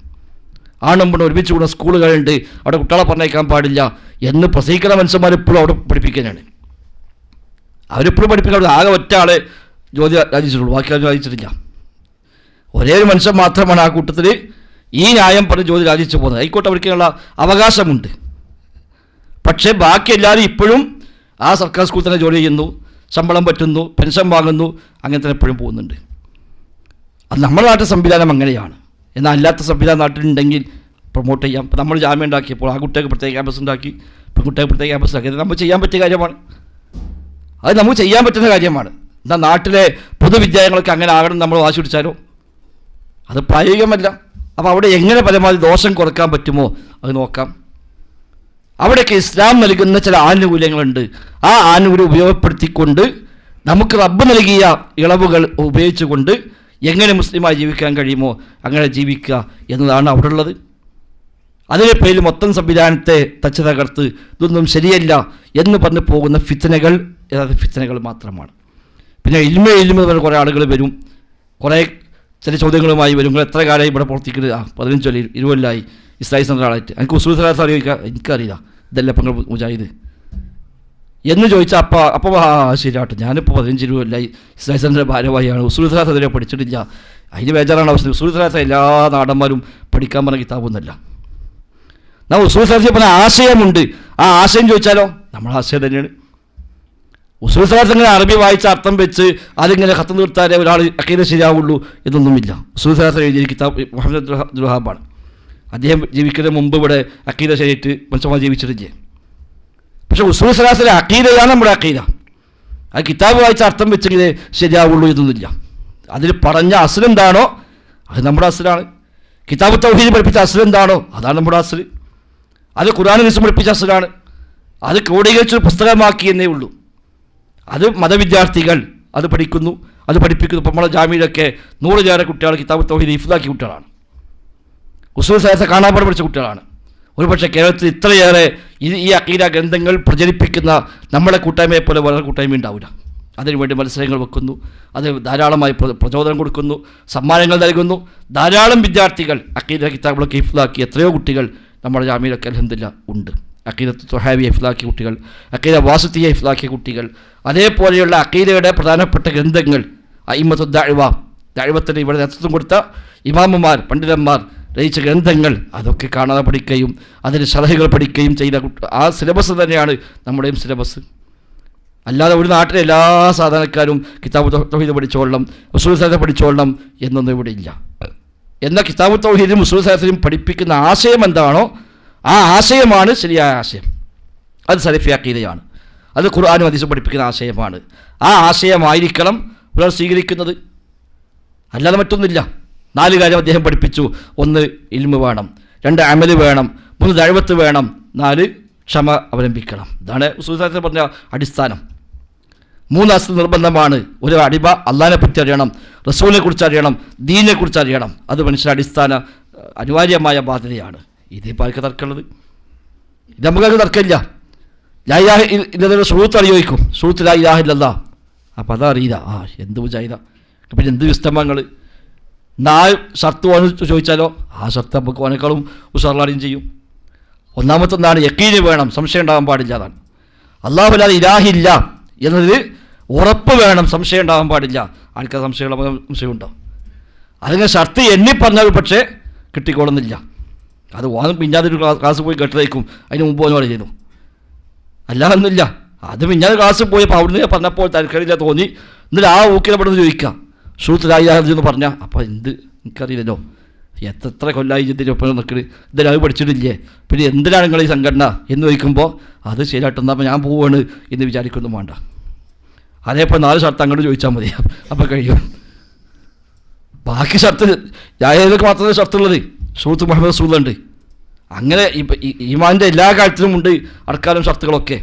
ആണും പെണ്ണും ഒരുമിച്ച് കൂടുന്ന സ്കൂളുകളുണ്ട്, അവിടെ കുട്ടികളെ പറഞ്ഞേക്കാൻ പാടില്ല എന്ന് പ്രസംഗിക്കുന്ന മനുഷ്യന്മാരെപ്പോഴും അവിടെ പഠിപ്പിക്കാനാണ്. അവരെപ്പോഴും പഠിപ്പിക്കാൻ ആകെ ഒറ്റ ആളെ ജ്യോതി രാജിച്ചിട്ടുള്ളൂ, ബാക്കി ആരും രാജിച്ചിട്ടില്ല. ഒരേ ഒരു മനുഷ്യൻ മാത്രമാണ് ആ കൂട്ടത്തിൽ ഈ ന്യായം പറഞ്ഞ് ജ്യോതി രാജിച്ചു പോകുന്നത്. ആയിക്കോട്ടെ, അവർക്കുള്ള അവകാശമുണ്ട്. പക്ഷേ ബാക്കി എല്ലാവരും ഇപ്പോഴും ആ സർക്കാർ സ്കൂളിൽ തന്നെ ജോലി ചെയ്യുന്നു, ശമ്പളം പറ്റുന്നു, പെൻഷൻ വാങ്ങുന്നു, അങ്ങനെ തന്നെ എപ്പോഴും പോകുന്നുണ്ട്. അത് നമ്മുടെ നാട്ടിൽ സംവിധാനം അങ്ങനെയാണ്. എന്നാൽ അല്ലാത്ത സംവിധാനം നാട്ടിലുണ്ടെങ്കിൽ പ്രൊമോട്ട് ചെയ്യാം. ഇപ്പോൾ നമ്മൾ ജാമ്യം ഉണ്ടാക്കിയപ്പോൾ ആ കുട്ടികൾക്ക് പ്രത്യേക ക്യാമ്പസ് ഉണ്ടാക്കി, പെൺകുട്ടികൾക്ക് പ്രത്യേക ക്യാമ്പസ് ഉണ്ടാക്കി. അത് നമ്മൾ ചെയ്യാൻ പറ്റിയ കാര്യമാണ്, അത് നമുക്ക് ചെയ്യാൻ പറ്റുന്ന കാര്യമാണ്. എന്നാൽ നാട്ടിലെ പൊതുവിദ്യാലയങ്ങളൊക്കെ അങ്ങനെ ആകണം നമ്മൾ വാശി പിടിച്ചാലോ? അത് പ്രായോഗികമല്ല. അപ്പോൾ അവിടെ എങ്ങനെ പരമാവധി ദോഷം കുറയ്ക്കാൻ പറ്റുമോ അത് നോക്കാം. അവിടെയൊക്കെ ഇസ്ലാം നൽകുന്ന ചില ആനുകൂല്യങ്ങളുണ്ട്. ആ ആനുകൂല്യം ഉപയോഗപ്പെടുത്തിക്കൊണ്ട് നമുക്ക് റബ്ബ് നൽകിയ ഇളവുകൾ ഉപയോഗിച്ചുകൊണ്ട് എങ്ങനെ മുസ്ലിമായി ജീവിക്കാൻ കഴിയുമോ അങ്ങനെ ജീവിക്കുക എന്നതാണ് അവിടെ ഉള്ളത്. അതിൻ്റെ പേരിൽ മൊത്തം സംവിധാനത്തെ തച്ച് തകർത്ത് ഇതൊന്നും ശരിയല്ല എന്ന് പറഞ്ഞ് പോകുന്ന ഫിത്നകൾ മാത്രമാണ്. പിന്നെ ഇൽമ പറഞ്ഞ കുറേ ആളുകൾ വരും, കുറേ ചില ചോദ്യങ്ങളുമായി വരും. നിങ്ങൾ എത്ര കാലമായി ഇവിടെ പ്രവർത്തിക്കുന്നത്? 15 കൊല്ലം 20 കൊല്ലമായി ഇസ്ലാഹി സെൻ്ററാളായിട്ട്. എനിക്ക് ഉസൂൽ സലാത്ത് അറിയിക്കാം, എനിക്കറിയില്ല, ഇതല്ല ഇപ്പം നിങ്ങൾ മുജാഹിദ് എന്ന് ചോദിച്ചാൽ അപ്പോൾ ശരിയാട്ടെ, ഞാനിപ്പോൾ 15-20 കൊല്ലമായി ഇസ്ലാഹി സെൻ്ററിൻ്റെ ഭാരവാഹിയാണ്, ഉസൂൽ സലാത്ത് അതിനെ പഠിച്ചിട്ടില്ല, അതിന് ബേജാറാണ് അവസ്ഥ. ഉസൂൽ സലാത്ത് എല്ലാ നാടന്മാരും പഠിക്കാൻ പറഞ്ഞ കിതാബൊന്നുമല്ല. നമ്മൾ ഉസൂൽ സലാത്ത് പറഞ്ഞ ആശയമുണ്ട്, ആ ആശയം ചോദിച്ചാലോ നമ്മുടെ ആശയം തന്നെയാണ്. ഉസൂൽ സലാത്ത് ഇങ്ങനെ അറബി വായിച്ച അർത്ഥം വെച്ച് അതിങ്ങനെ കത്ത് നിർത്താനേ ഒരാൾ അക്കീദ ശരിയാവുള്ളൂ എന്നൊന്നുമില്ല. ഉസൂൽ സലാത്ത് എഴുതിയ കിതാബ് മുഹമ്മദ് അബ്ദുൽ വഹാബാണ്. അദ്ദേഹം ജീവിക്കുന്നതിന് മുമ്പ് ഇവിടെ അക്കീദ ശരിയായിട്ട് മനുഷ്യന്മാർ ജീവിച്ചിട്ടില്ലേ. പക്ഷേ ഉസൂൽ സലാത്തിലെ അക്കീദയാണ് നമ്മുടെ അക്കീദ. ആ കിതാബ് വായിച്ച അർത്ഥം വെച്ചെങ്കിലേ ശരിയാവുള്ളൂ എന്നൊന്നുമില്ല. അതിൽ പറഞ്ഞ അസ്ലെന്താണോ അത് നമ്മുടെ അസ്ലാണ്. കിതാബ് തൗഹീദ് പഠിപ്പിച്ച അസ്ലെന്താണോ അതാണ് നമ്മുടെ അസ്ല്. അത് ഖുർആൻ ഹദീസ് പഠിപ്പിച്ച അസ്ലാണ്. അത് ക്രോഡീകരിച്ചൊരു പുസ്തകമാക്കി എന്നേ ഉള്ളൂ. അത് മതവിദ്യാർത്ഥികൾ അത് പഠിക്കുന്നു, അത് പഠിപ്പിക്കുന്നു. ഇപ്പം നമ്മുടെ ജാമ്യയിലൊക്കെ 100 കുട്ടികൾ കിതാബ് തൗഹീദ് ഹിഫ്ളാക്കിയ കുട്ടികളാണ്, ഉസൂൽ സലാത്ത് കാണാപ്പാട് പഠിച്ച കുട്ടികളാണ്. ഒരുപക്ഷെ കേരളത്തിൽ ഇത്രയേറെ ഈ അഖീദ ഗ്രന്ഥങ്ങൾ പ്രചരിപ്പിക്കുന്ന നമ്മുടെ കൂട്ടായ്മയെ പോലെ വളരെ കൂട്ടായ്മ ഉണ്ടാവില്ല. അതിനുവേണ്ടി മത്സരങ്ങൾ വെക്കുന്നു, അത് ധാരാളമായി പ്രചോദനം കൊടുക്കുന്നു, സമ്മാനങ്ങൾ നൽകുന്നു. ധാരാളം വിദ്യാർത്ഥികൾ അഖീദ കിതാബുകളൊക്കെ ഹിഫ്ളാക്കി എത്രയോ കുട്ടികൾ നമ്മുടെ ജാമ്യയിലൊക്കെ അൽഹംദുലില്ലാഹ് ഉണ്ട്. അഖീദത്ത് ത്വഹാവിയെ ഹിഫ്ളാക്കിയ കുട്ടികൾ, അഖീദ വാസിത്തിയെ ഹിഫ്ളാക്കിയ കുട്ടികൾ, അതേപോലെയുള്ള അഖീദയുടെ പ്രധാനപ്പെട്ട ഗ്രന്ഥങ്ങൾ അഇമ്മത്തു ദഅവത്തിന് ഇവിടെ നേതൃത്വം കൊടുത്ത ഇമാമുമാർ, പണ്ഡിതന്മാർ രചിച്ച ഗ്രന്ഥങ്ങൾ അതൊക്കെ കാണാതെ പഠിക്കുകയും അതിന് ശറഹുകൾ പഠിക്കുകയും ചെയ്ത ആ സിലബസ് തന്നെയാണ് നമ്മുടെയും സിലബസ്. അല്ലാതെ ഒരു നാട്ടിലെ എല്ലാ സാധാരണക്കാരും കിതാബ് തൗഹീദ് പഠിച്ചോളണം, ഉസൂൽ സലാത്ത് പഠിച്ചോളണം എന്നൊന്നും ഇവിടെ ഇല്ല. എന്നാൽ കിതാബ് തൗഹീദും ഉസൂൽ സലാത്തിലും പഠിപ്പിക്കുന്ന ആശയം എന്താണോ ആ ആശയമാണ് ശരിയായ ആശയം. അത് സലഫി അഖീദയാണ്, അത് ഖുർആനും ഹദീസും പഠിപ്പിക്കുന്ന ആശയമാണ്. ആ ആശയമായിരിക്കണം ഒരാൾ സ്വീകരിക്കുന്നത്, അല്ലാതെ മറ്റൊന്നുമില്ല. 4 കാര്യം അദ്ദേഹം പഠിപ്പിച്ചു. 1 ഇൽമ് വേണം, 2 അമല് വേണം, 3 ദഅവത്ത് വേണം, 4 ക്ഷമ അവലംബിക്കണം. ഇതാണ് ഉസൂൽ സലാത്ത് പറഞ്ഞ അടിസ്ഥാനം. 3 അസ്ൽ നിർബന്ധമാണ്. ഒരു അടിമ അള്ളാഹിനെ പറ്റി അറിയണം, റസൂലിനെ കുറിച്ച് അറിയണം, ദീനിനെ കുറിച്ച് അറിയണം. അത് മനുഷ്യൻ്റെ അടിസ്ഥാന അനിവാര്യമായ ബാധ്യതയാണ്. ഇതിപ്പോൾ ആർക്ക് തർക്കമുള്ളത്? ഇത് നമുക്കത് തർക്കമില്ല. ലാ ഇലാഹ ഇല്ലല്ലാഹ് ശുറൂത്ത് അറിയോയിക്കും, ശുറൂത്ത് ലാ ഇലാഹ ഇല്ലല്ലാഹ്. അപ്പോൾ അതറിയില്ല, എന്ത് മുജാഹിദ, പിന്നെ എന്ത് വിസ്തമങ്ങൾ. 4 ഷർത്ത് ഓന് ചോദിച്ചാലോ ആ ഷർത്ത് നമുക്ക് ഓനേക്കാളും ഉഷാറിയും ചെയ്യും. ഒന്നാമത്തെ ഒന്നാണ് യക്കീന് വേണം, സംശയം ഉണ്ടാകാൻ പാടില്ല. അതാണ് അല്ലാഹുവില്ലാതെ ഇലാഹില്ല എന്നതിൽ ഉറപ്പ് വേണം, സംശയം ഉണ്ടാകാൻ പാടില്ല. ആൾക്കാർ സംശയമുണ്ടോ? അതിങ്ങനെ ഷർത്ത് എണ്ണി പറഞ്ഞാൽ പക്ഷേ കിട്ടിക്കോളുന്നില്ല. അത് ഓൻ പിന്നാതൊരു ക്ലാസ് പോയി കെട്ടിലേക്കും അതിന് മുമ്പ് ഓനോട് ചെയ്യുന്നു, അല്ലാതൊന്നുമില്ല. അത് പിന്നാതെ ക്ലാസ് പോയപ്പോൾ അവിടുന്ന് പറഞ്ഞപ്പോൾ തരക്കടില്ല തോന്നി. എന്നിട്ട് ആ ഊക്കിനെ പെട്ടെന്ന് ചോദിക്കാം ഷൂത്ത് ലായിന്ന് പറഞ്ഞാൽ അപ്പോൾ എന്ത് എനിക്കറിയില്ലല്ലോ, എത്ര കൊല്ലായി ഇതിനൊപ്പം നിൽക്കണ്, എന്തായാലും അത് പഠിച്ചിട്ടില്ലേ, പിന്നെ എന്തിനാണ് നിങ്ങൾ ഈ സംഘടന എന്ന് ചോദിക്കുമ്പോൾ അത് ശരിയായിട്ടെന്നാൽ അപ്പോൾ ഞാൻ പോവാണ് എന്ന് വിചാരിക്കൊന്നും വേണ്ട. അതേപോലെ 4 ഷർത്ത് അങ്ങോട്ട് ചോദിച്ചാൽ മതി, അപ്പോൾ കഴിയും. ബാക്കി ഷർത്ത് ജാഹിലിക്ക് മാത്രമേ ഷർത്തുള്ളത്, ഷൂത്ത് മുഹമ്മദ് റസൂലുണ്ട്. അങ്ങനെ ഈമാൻ്റെ എല്ലാ കാര്യത്തിലും ഉണ്ട് അടക്കാനും ഷർത്തുകളൊക്കെ.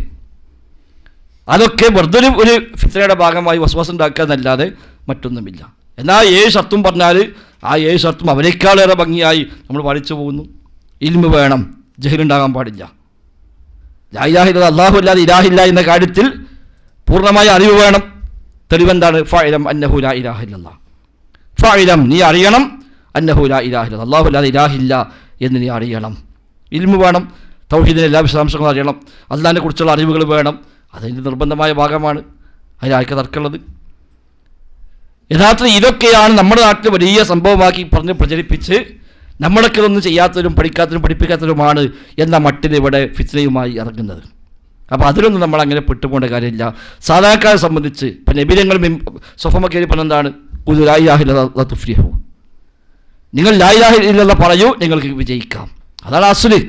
അതൊക്കെ വെറുതെ ഒരു ഫിത്നയുടെ ഭാഗമായി വസ്വാസം ഉണ്ടാക്കുക എന്നല്ലാതെ മറ്റൊന്നുമില്ല. എന്നാൽ 7 ഷർത്തും പറഞ്ഞാൽ ആ 7 ഷർത്തും അവനേക്കാളേറെ ഭംഗിയായി നമ്മൾ പഠിച്ചു പോകുന്നു. ഇൽമ് വേണം, ജഹലുണ്ടാകാൻ പാടില്ല. ലാ ഇലാഹ ഇല്ലല്ലാഹ് അല്ലാഹു അല്ലാതെ ഇലാഹില്ല എന്ന കാര്യത്തിൽ പൂർണ്ണമായ അറിവ് വേണം. തെളിവെന്താണ്? ഫഅലം അന്നഹു ലാ ഇലാഹ ഇല്ലല്ലാഹ്. ഫഅലം, നീ അറിയണം, അന്നഹു ലാ ഇലാഹ ഇല്ലല്ലാഹ്, അല്ലാഹു അല്ലാതെ ഇലാഹില്ല എന്ന് നീ അറിയണം. ഇൽമ് വേണം, തൗഹീദിൻ്റെ എല്ലാ വിശദാംശങ്ങളും അറിയണം, അല്ലാഹിനെ കുറിച്ചുള്ള അറിവുകൾ വേണം. അതിൻ്റെ നിർബന്ധമായ ഭാഗമാണ്, അതിലാർക്ക് തർക്കമുള്ളത്? യഥാർത്ഥത്തിൽ ഇതൊക്കെയാണ് നമ്മുടെ നാട്ടിൽ വലിയ സംഭവമാക്കി പറഞ്ഞ് പ്രചരിപ്പിച്ച് നമ്മളൊക്കെ ഇതൊന്നും ചെയ്യാത്തവരും പഠിക്കാത്തവരും പഠിപ്പിക്കാത്തവരുമാണ് എന്ന മട്ടിൽ ഇവിടെ ഫിത്നയുമായി ഇറങ്ങുന്നത്. അപ്പോൾ അതിലൊന്നും നമ്മൾ അങ്ങനെ പെട്ടുപോകേണ്ട കാര്യമില്ല. സാധാരണക്കാരെ സംബന്ധിച്ച് ഇപ്പം നബിരങ്ങൾ സ്വഫമക്കേരി പറഞ്ഞെന്താണ്? ലാ ഇലാഹ ഇല്ലല്ലാഹ് തുഫ്ലിഹു, നിങ്ങൾ ലാ ഇലാഹ ഇല്ലല്ലാഹ് പറയൂ, നിങ്ങൾക്ക് വിജയിക്കാം. അതാണ് അസ്ല്,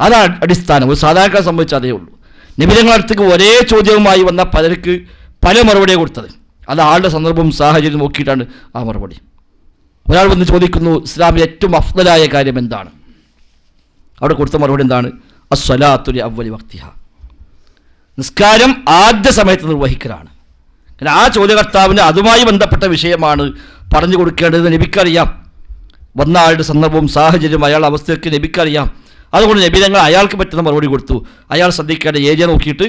അതാണ് അടിസ്ഥാനം. ഒരു സാധാരണക്കാരെ സംബന്ധിച്ച് അതേ ഉള്ളൂ. നബിരങ്ങളുടെ അടുത്തേക്ക് ഒരേ ചോദ്യവുമായി വന്ന പലർക്ക് പല മറുപടിയാണ് കൊടുത്തത്. അത് ആളുടെ സന്ദർഭവും സാഹചര്യം നോക്കിയിട്ടാണ് ആ മറുപടി. ഒരാൾ വന്ന് ചോദിക്കുന്നു, ഇസ്ലാമിൽ ഏറ്റവും അഫ്ദലായ കാര്യം എന്താണ്? അവിടെ കൊടുത്ത മറുപടി എന്താണ്? അസ്സലാത്തു ലി അവ്വലി വഖ്തിഹ, നിസ്കാരം ആദ്യ സമയത്ത് നിർവഹിക്കലാണ്. കാരണം ആ ചോദ്യകർത്താവിന് അതുമായി ബന്ധപ്പെട്ട വിഷയമാണ് പറഞ്ഞു കൊടുക്കേണ്ടത്. നബിക്കറിയാം, വന്ന ആളുടെ സന്ദർഭവും സാഹചര്യവും അയാളുടെ അവസ്ഥയ്ക്ക് നബിക്കറിയാം. അതുകൊണ്ട് നബി തങ്ങൾ അയാൾക്ക് പറ്റുന്ന മറുപടി കൊടുത്തു. അയാൾ ശ്രദ്ധിക്കേണ്ട ഏരിയ നോക്കിയിട്ട്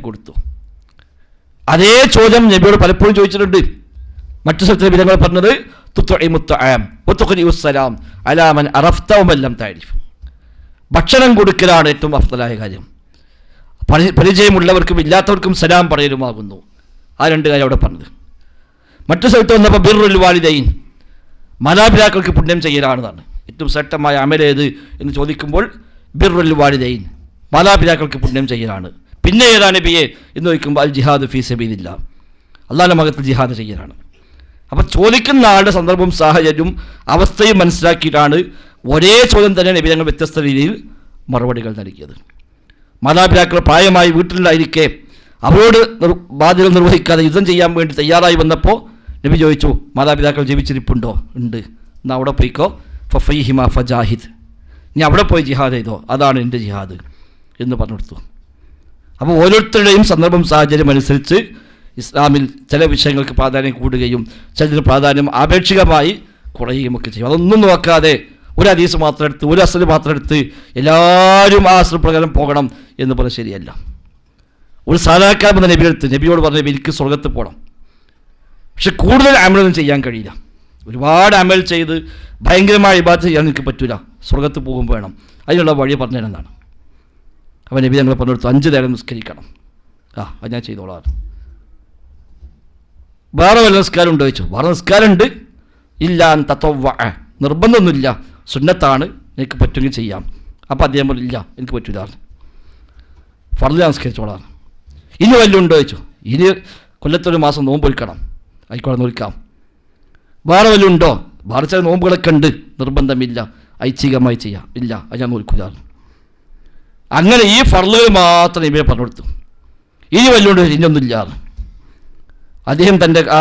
കൊടുത്തു. അതേ ചോദ്യം നബിയോട് പലപ്പോഴും ചോദിച്ചിട്ടുണ്ട്. മറ്റു സ്ഥലത്ത് നബി തങ്ങൾ പറഞ്ഞത് തുത്ഇമുത്തആം വതുഖരിഉസ്സലാം അലാ മൻ അറഫ്ത വമൻ ലം തഅരിഫ്. ഭക്ഷണം കൊടുക്കലാണ് ഏറ്റവും അഫ്ദലായ കാര്യം. പരിചയമുള്ളവർക്കും ഇല്ലാത്തവർക്കും സലാം പറയലുമാകുന്നു. ആ രണ്ട് കാര്യം അവിടെ പറഞ്ഞത്. മറ്റു സ്ഥലത്ത് വന്നപ്പോൾ ബിർറുൽ വാലിദൈൻ, മാതാപിതാക്കൾക്ക് പുണ്യം ചെയ്യലാണെന്നാണ്. ഏറ്റവും ശ്രേഷ്ഠമായ അമലേത് എന്ന് ചോദിക്കുമ്പോൾ ബിർറുൽ വാലിദൈൻ, മാതാപിതാക്കൾക്ക് പുണ്യം ചെയ്യലാണ്. പിന്നെ ഏതാണ് നബിയെ എന്ന് ചോദിക്കുമ്പോൾ അൽ ജിഹാദ് ഫീ സബീലില്ലാ, അള്ളാഹുവിന്റെ മാർഗ്ഗത്തിൽ ജിഹാദ് ചെയ്യലാണ്. അപ്പം ചോദിക്കുന്ന ആളുടെ സന്ദർഭവും സാഹചര്യവും അവസ്ഥയും മനസ്സിലാക്കിയിട്ടാണ് ഒരേ ചോദ്യം തന്നെ നബി തങ്ങൾ വ്യത്യസ്ത രീതിയിൽ മറുപടികൾ നൽകിയത്. മാതാപിതാക്കൾ പ്രായമായി വീട്ടിലായിരിക്കെ അവരോട് ബാധ്യതകൾ നിർവഹിക്കാതെ യുദ്ധം ചെയ്യാൻ വേണ്ടി തയ്യാറായി വന്നപ്പോൾ നബി ചോദിച്ചു, മാതാപിതാക്കൾ ജീവിച്ചിരിപ്പുണ്ടോ? ഉണ്ട്. എന്നാൽ അവിടെ പോയിക്കോ, ഫഫൈഹിമ ഫജാഹിദ്, നീ അവിടെ പോയി ജിഹാദ് ചെയ്തോ, അതാണ് എൻ്റെ ജിഹാദ് എന്ന് പറഞ്ഞു കൊടുത്തു. അപ്പോൾ ഓരോരുത്തരുടെയും സന്ദർഭം സാഹചര്യം അനുസരിച്ച് ഇസ്ലാമിൽ ചില വിഷയങ്ങൾക്ക് പ്രാധാന്യം കൂടുകയും ചിലതിന് പ്രാധാന്യം ആപേക്ഷികമായി കുറയുകയും ഒക്കെ ചെയ്യും. അതൊന്നും നോക്കാതെ ഒരു ഹദീസ് മാത്രം എടുത്ത് ഒരു അസ്ൽ മാത്രം എടുത്ത് എല്ലാവരും ആ അസ്ൽ പ്രകാരം പോകണം എന്ന് പറഞ്ഞാൽ ശരിയല്ല. ഒരു സാധാരണക്കാരൻ നബിയെടുത്ത് നബിയോട് പറഞ്ഞ എനിക്ക് സ്വർഗത്ത് പോകണം, പക്ഷെ കൂടുതൽ അമലൊന്നും ചെയ്യാൻ കഴിയില്ല. ഒരുപാട് അമൽ ചെയ്ത് ഭയങ്കരമായ ഇബാദത്ത് ചെയ്യാൻ എനിക്ക് പറ്റില്ല, സ്വർഗത്ത് പോകുമ്പോൾ വേണം, അതിനുള്ള വഴി പറഞ്ഞു തരുന്നതാണ്. അപ്പോൾ നബി ഞങ്ങൾ പറഞ്ഞെടുത്തു 5 നേരം നിസ്കരിക്കണം. അത് ഞാൻ ചെയ്തോളാം. വേറെ വല്ല നിസ്കാരം ഉണ്ടോ ചോദിച്ചു. വേറെ നിസ്കാരമുണ്ട്, ഇല്ല തത്വ, നിർബന്ധമൊന്നുമില്ല, സുന്നത്താണ്, എനിക്ക് പറ്റുമെങ്കിൽ ചെയ്യാം. അപ്പോൾ അദ്ദേഹം പറഞ്ഞു ഇല്ല എനിക്ക് പറ്റില്ല, ഫർദ് നിസ്കരിച്ചോളാം. ഇനി വല്ലതും ഉണ്ടോ ചോദിച്ചു. ഇനി കൊല്ലത്തൊരു മാസം നോമ്പ് വിൽക്കണം, ആയിക്കോളെ നോൽക്കാം. വേറെ വല്ലതും ഉണ്ടോ? വേറെ ചില നോമ്പുകളൊക്കെ ഉണ്ട്, നിർബന്ധമില്ല, ഐച്ഛികമായി ചെയ്യാം. ഇല്ല, അത് ഞാൻ നോൽക്കില്ല. അങ്ങനെ ഈ ഫർളുകൾ മാത്രം ഇവരെ പറഞ്ഞു കൊടുത്തു. ഇനി വല്ലുണ്ട്, ഇനിയൊന്നുമില്ല. അദ്ദേഹം തൻ്റെ ആ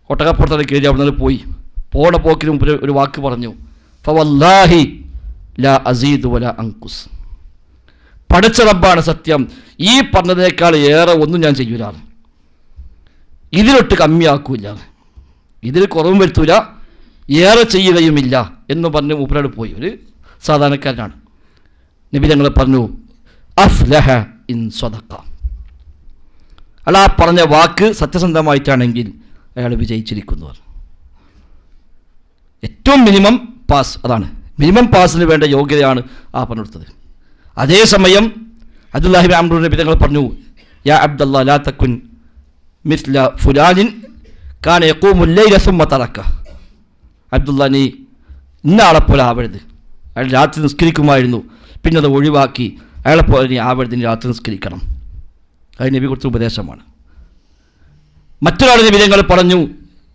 ഒട്ടകപ്പുറത്തേക്ക് കയറി അവിടെ പോയി. പോണ പോക്കിലും ഒരു വാക്ക് പറഞ്ഞു, ഫവല്ലാഹി ലാ അസീദു വലാ അൻഖുസ്, പടച്ച റബ്ബാണ് സത്യം, ഈ പറഞ്ഞതിനേക്കാൾ ഏറെ ഒന്നും ഞാൻ ചെയ്യൂല, ഇതിലൊട്ട് കമ്മിയാക്കൂല, ഇതിൽ കുറവും വരുത്തൂല, ഏറെ ചെയ്യുകയുമില്ല എന്ന് പറഞ്ഞ് മൂപ്പരോട് പോയി. ഒരു സാധാരണക്കാരനാണ്. നബി തങ്ങൾ പറഞ്ഞു അഫ്ലഹ ഇൻ സ്വദഖ, അയാൾ ആ പറഞ്ഞ വാക്ക് സത്യസന്ധമായിട്ടാണെങ്കിൽ അയാൾ വിജയിച്ചിരിക്കുന്നു. ഏറ്റവും മിനിമം പാസ്, അതാണ് മിനിമം പാസിന് വേണ്ട യോഗ്യതയാണ് ആ പറഞ്ഞെടുത്തത്. അതേസമയം അബ്ദുല്ലാഹി ഇബ്നു അംർ നബി തങ്ങൾ പറഞ്ഞു, യാ അബ്ദുല്ലാ ലാ തകുൻ മിസ്ല ഫുലാനിൻ കാന യഖൂമുൽ ലൈല സുമ്മ തറക, അബ്ദുല്ലാ നീ ഇന്ന ആളെപ്പോലെ ആവരുത്, അയാൾ രാത്രി നിസ്കരിക്കുമായിരുന്നു, പിന്നെ അത് ഒഴിവാക്കി, അയാളെപ്പോലെ നീ ആവരുത്, നീ രാത്രി നിസ്കരിക്കണം. അത് നബി കൊടുത്ത ഉപദേശമാണ്. മറ്റൊരാൾ നബി തങ്ങൾ പറഞ്ഞു,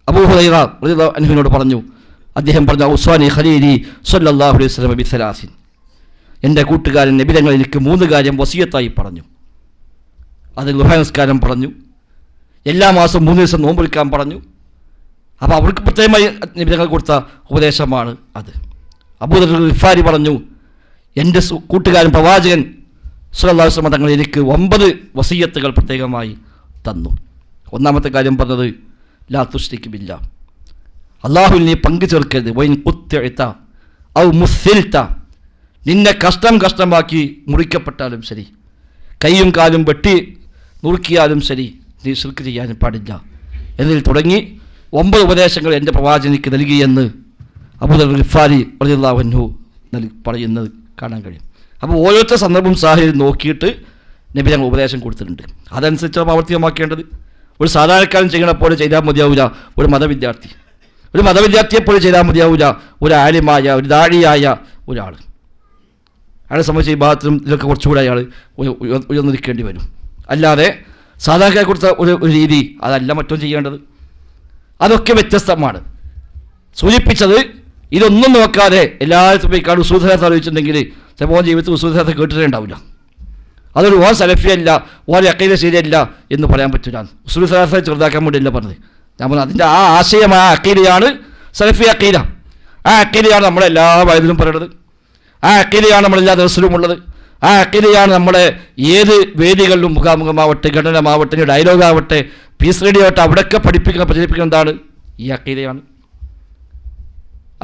അബൂ ഹുറൈറ റളിയല്ലാഹു അൻഹുവിനോട് പറഞ്ഞു, അദ്ദേഹം പറഞ്ഞു ഉസ്വാനി ഖലീലി സ്വല്ലല്ലാഹു അലൈഹി വസല്ലം ബിസലാസിൻ, എൻ്റെ കൂട്ടുകാരൻ നബി തങ്ങൾ എനിക്ക് 3 കാര്യം വസിയത്തായി പറഞ്ഞു. അതിൽ ദുഹാ നിസ്കാരം പറഞ്ഞു, എല്ലാ മാസവും 3 ദിവസം നോമ്പെടുക്കാൻ പറഞ്ഞു. അപ്പോൾ അവർക്ക് പ്രത്യേകമായി നബി തങ്ങൾ കൊടുത്ത ഉപദേശമാണ് അത്. അബൂദർ ഗിഫാരി പറഞ്ഞു, എൻ്റെ കൂട്ടുകാരൻ പ്രവാചകൻ സ്വല്ലല്ലാഹു അലൈഹി വസല്ലം തങ്ങൾ എനിക്ക് 9 വസിയത്തുകൾ പ്രത്യേകമായി തന്നു. ഒന്നാമത്തെ കാര്യം പറഞ്ഞത് ലാ തുശ്രിക് ബില്ലാഹ്, അള്ളാഹുവിൽ നീ പങ്കു ചേർക്കരുത്. വൈൻ ഖുത്തിഅത ഔ മുസ്സിൽത, നിന്നെ കഷ്ടമാക്കി മുറിക്കപ്പെട്ടാലും ശരി, കൈയും കാലും വെട്ടി നുറുക്കിയാലും ശരി, നീ ശിർക്ക് ചെയ്യാനും പാടില്ല എന്നതിൽ തുടങ്ങി 9 ഉപദേശങ്ങൾ എൻ്റെ പ്രവാചകനിക്ക് നൽകിയെന്ന് അബൂദർ ഗിഫാരി റളിയല്ലാഹു അൻഹു പറയുന്നത് കാണാൻ കഴിയും. അപ്പോൾ ഓരോരുത്തർ സന്ദർഭം സാഹചര്യം നോക്കിയിട്ട് നബി ഞങ്ങൾ ഉപദേശം കൊടുത്തിട്ടുണ്ട്. അതനുസരിച്ച് പ്രാവർത്തികമാക്കേണ്ടത്. ഒരു സാധാരണക്കാരൻ ചെയ്യണ പോലെ ചെയ്താൽ മതിയാവില്ല ഒരു മതവിദ്യാർത്ഥിയെപ്പോലെ ചെയ്താൽ മതിയാവില്ല ഒരു ആലിമായ, ഒരു ദാഴിയായ ഒരാൾ. അയാളെ സംബന്ധിച്ച് ഈ ഭാഗത്തും ഇതിലൊക്കെ കുറച്ചുകൂടെ അയാൾ ഉയർന്നിരിക്കേണ്ടി വരും. അല്ലാതെ സാധാരണക്കാരെ കൊടുത്ത ഒരു രീതി അതല്ല മറ്റും ചെയ്യേണ്ടത്. അതൊക്കെ വ്യത്യസ്തമാണ്. സൂചിപ്പിച്ചത് ഇതൊന്നും നോക്കാതെ എല്ലായിടത്തും പോയി കാണും ഉസൂൽ ആലോചിച്ചിട്ടുണ്ടെങ്കിൽ ചിലപ്പോൾ ജീവിതത്തിൽ ഉസൂൽ കേട്ടിട്ടേ ഉണ്ടാവില്ല. അതൊരു ഓൻ സലഫിയല്ല, ഓൻ അഖീദ ശരിയല്ല എന്ന് പറയാൻ പറ്റില്ല. ഉസൂൽ ചെറുതാക്കാൻ വേണ്ടിയല്ല പറഞ്ഞത്. ഞാൻ പറഞ്ഞു അതിൻ്റെ ആ ആശയം, ആ അഖീദയാണ് സലഫി അഖീദ. ആ അഖീദയാണ് നമ്മളെല്ലാ വയതിലും പറയുന്നത്. ആ അഖീദയാണ് നമ്മളെല്ലാ ദിവസവും ഉള്ളത്. ആ അഖീദയാണ് നമ്മളെ ഏത് വേദികളിലും മുഖാമുഖമാവട്ടെ, ഘടനമാവട്ടെ, ഡയലോഗാവട്ടെ, പീസ് റേഡിയോ ആവട്ടെ, അവിടെയൊക്കെ പ്രചരിപ്പിക്കുന്ന എന്താണ്? ഈ അഖീദയാണ്.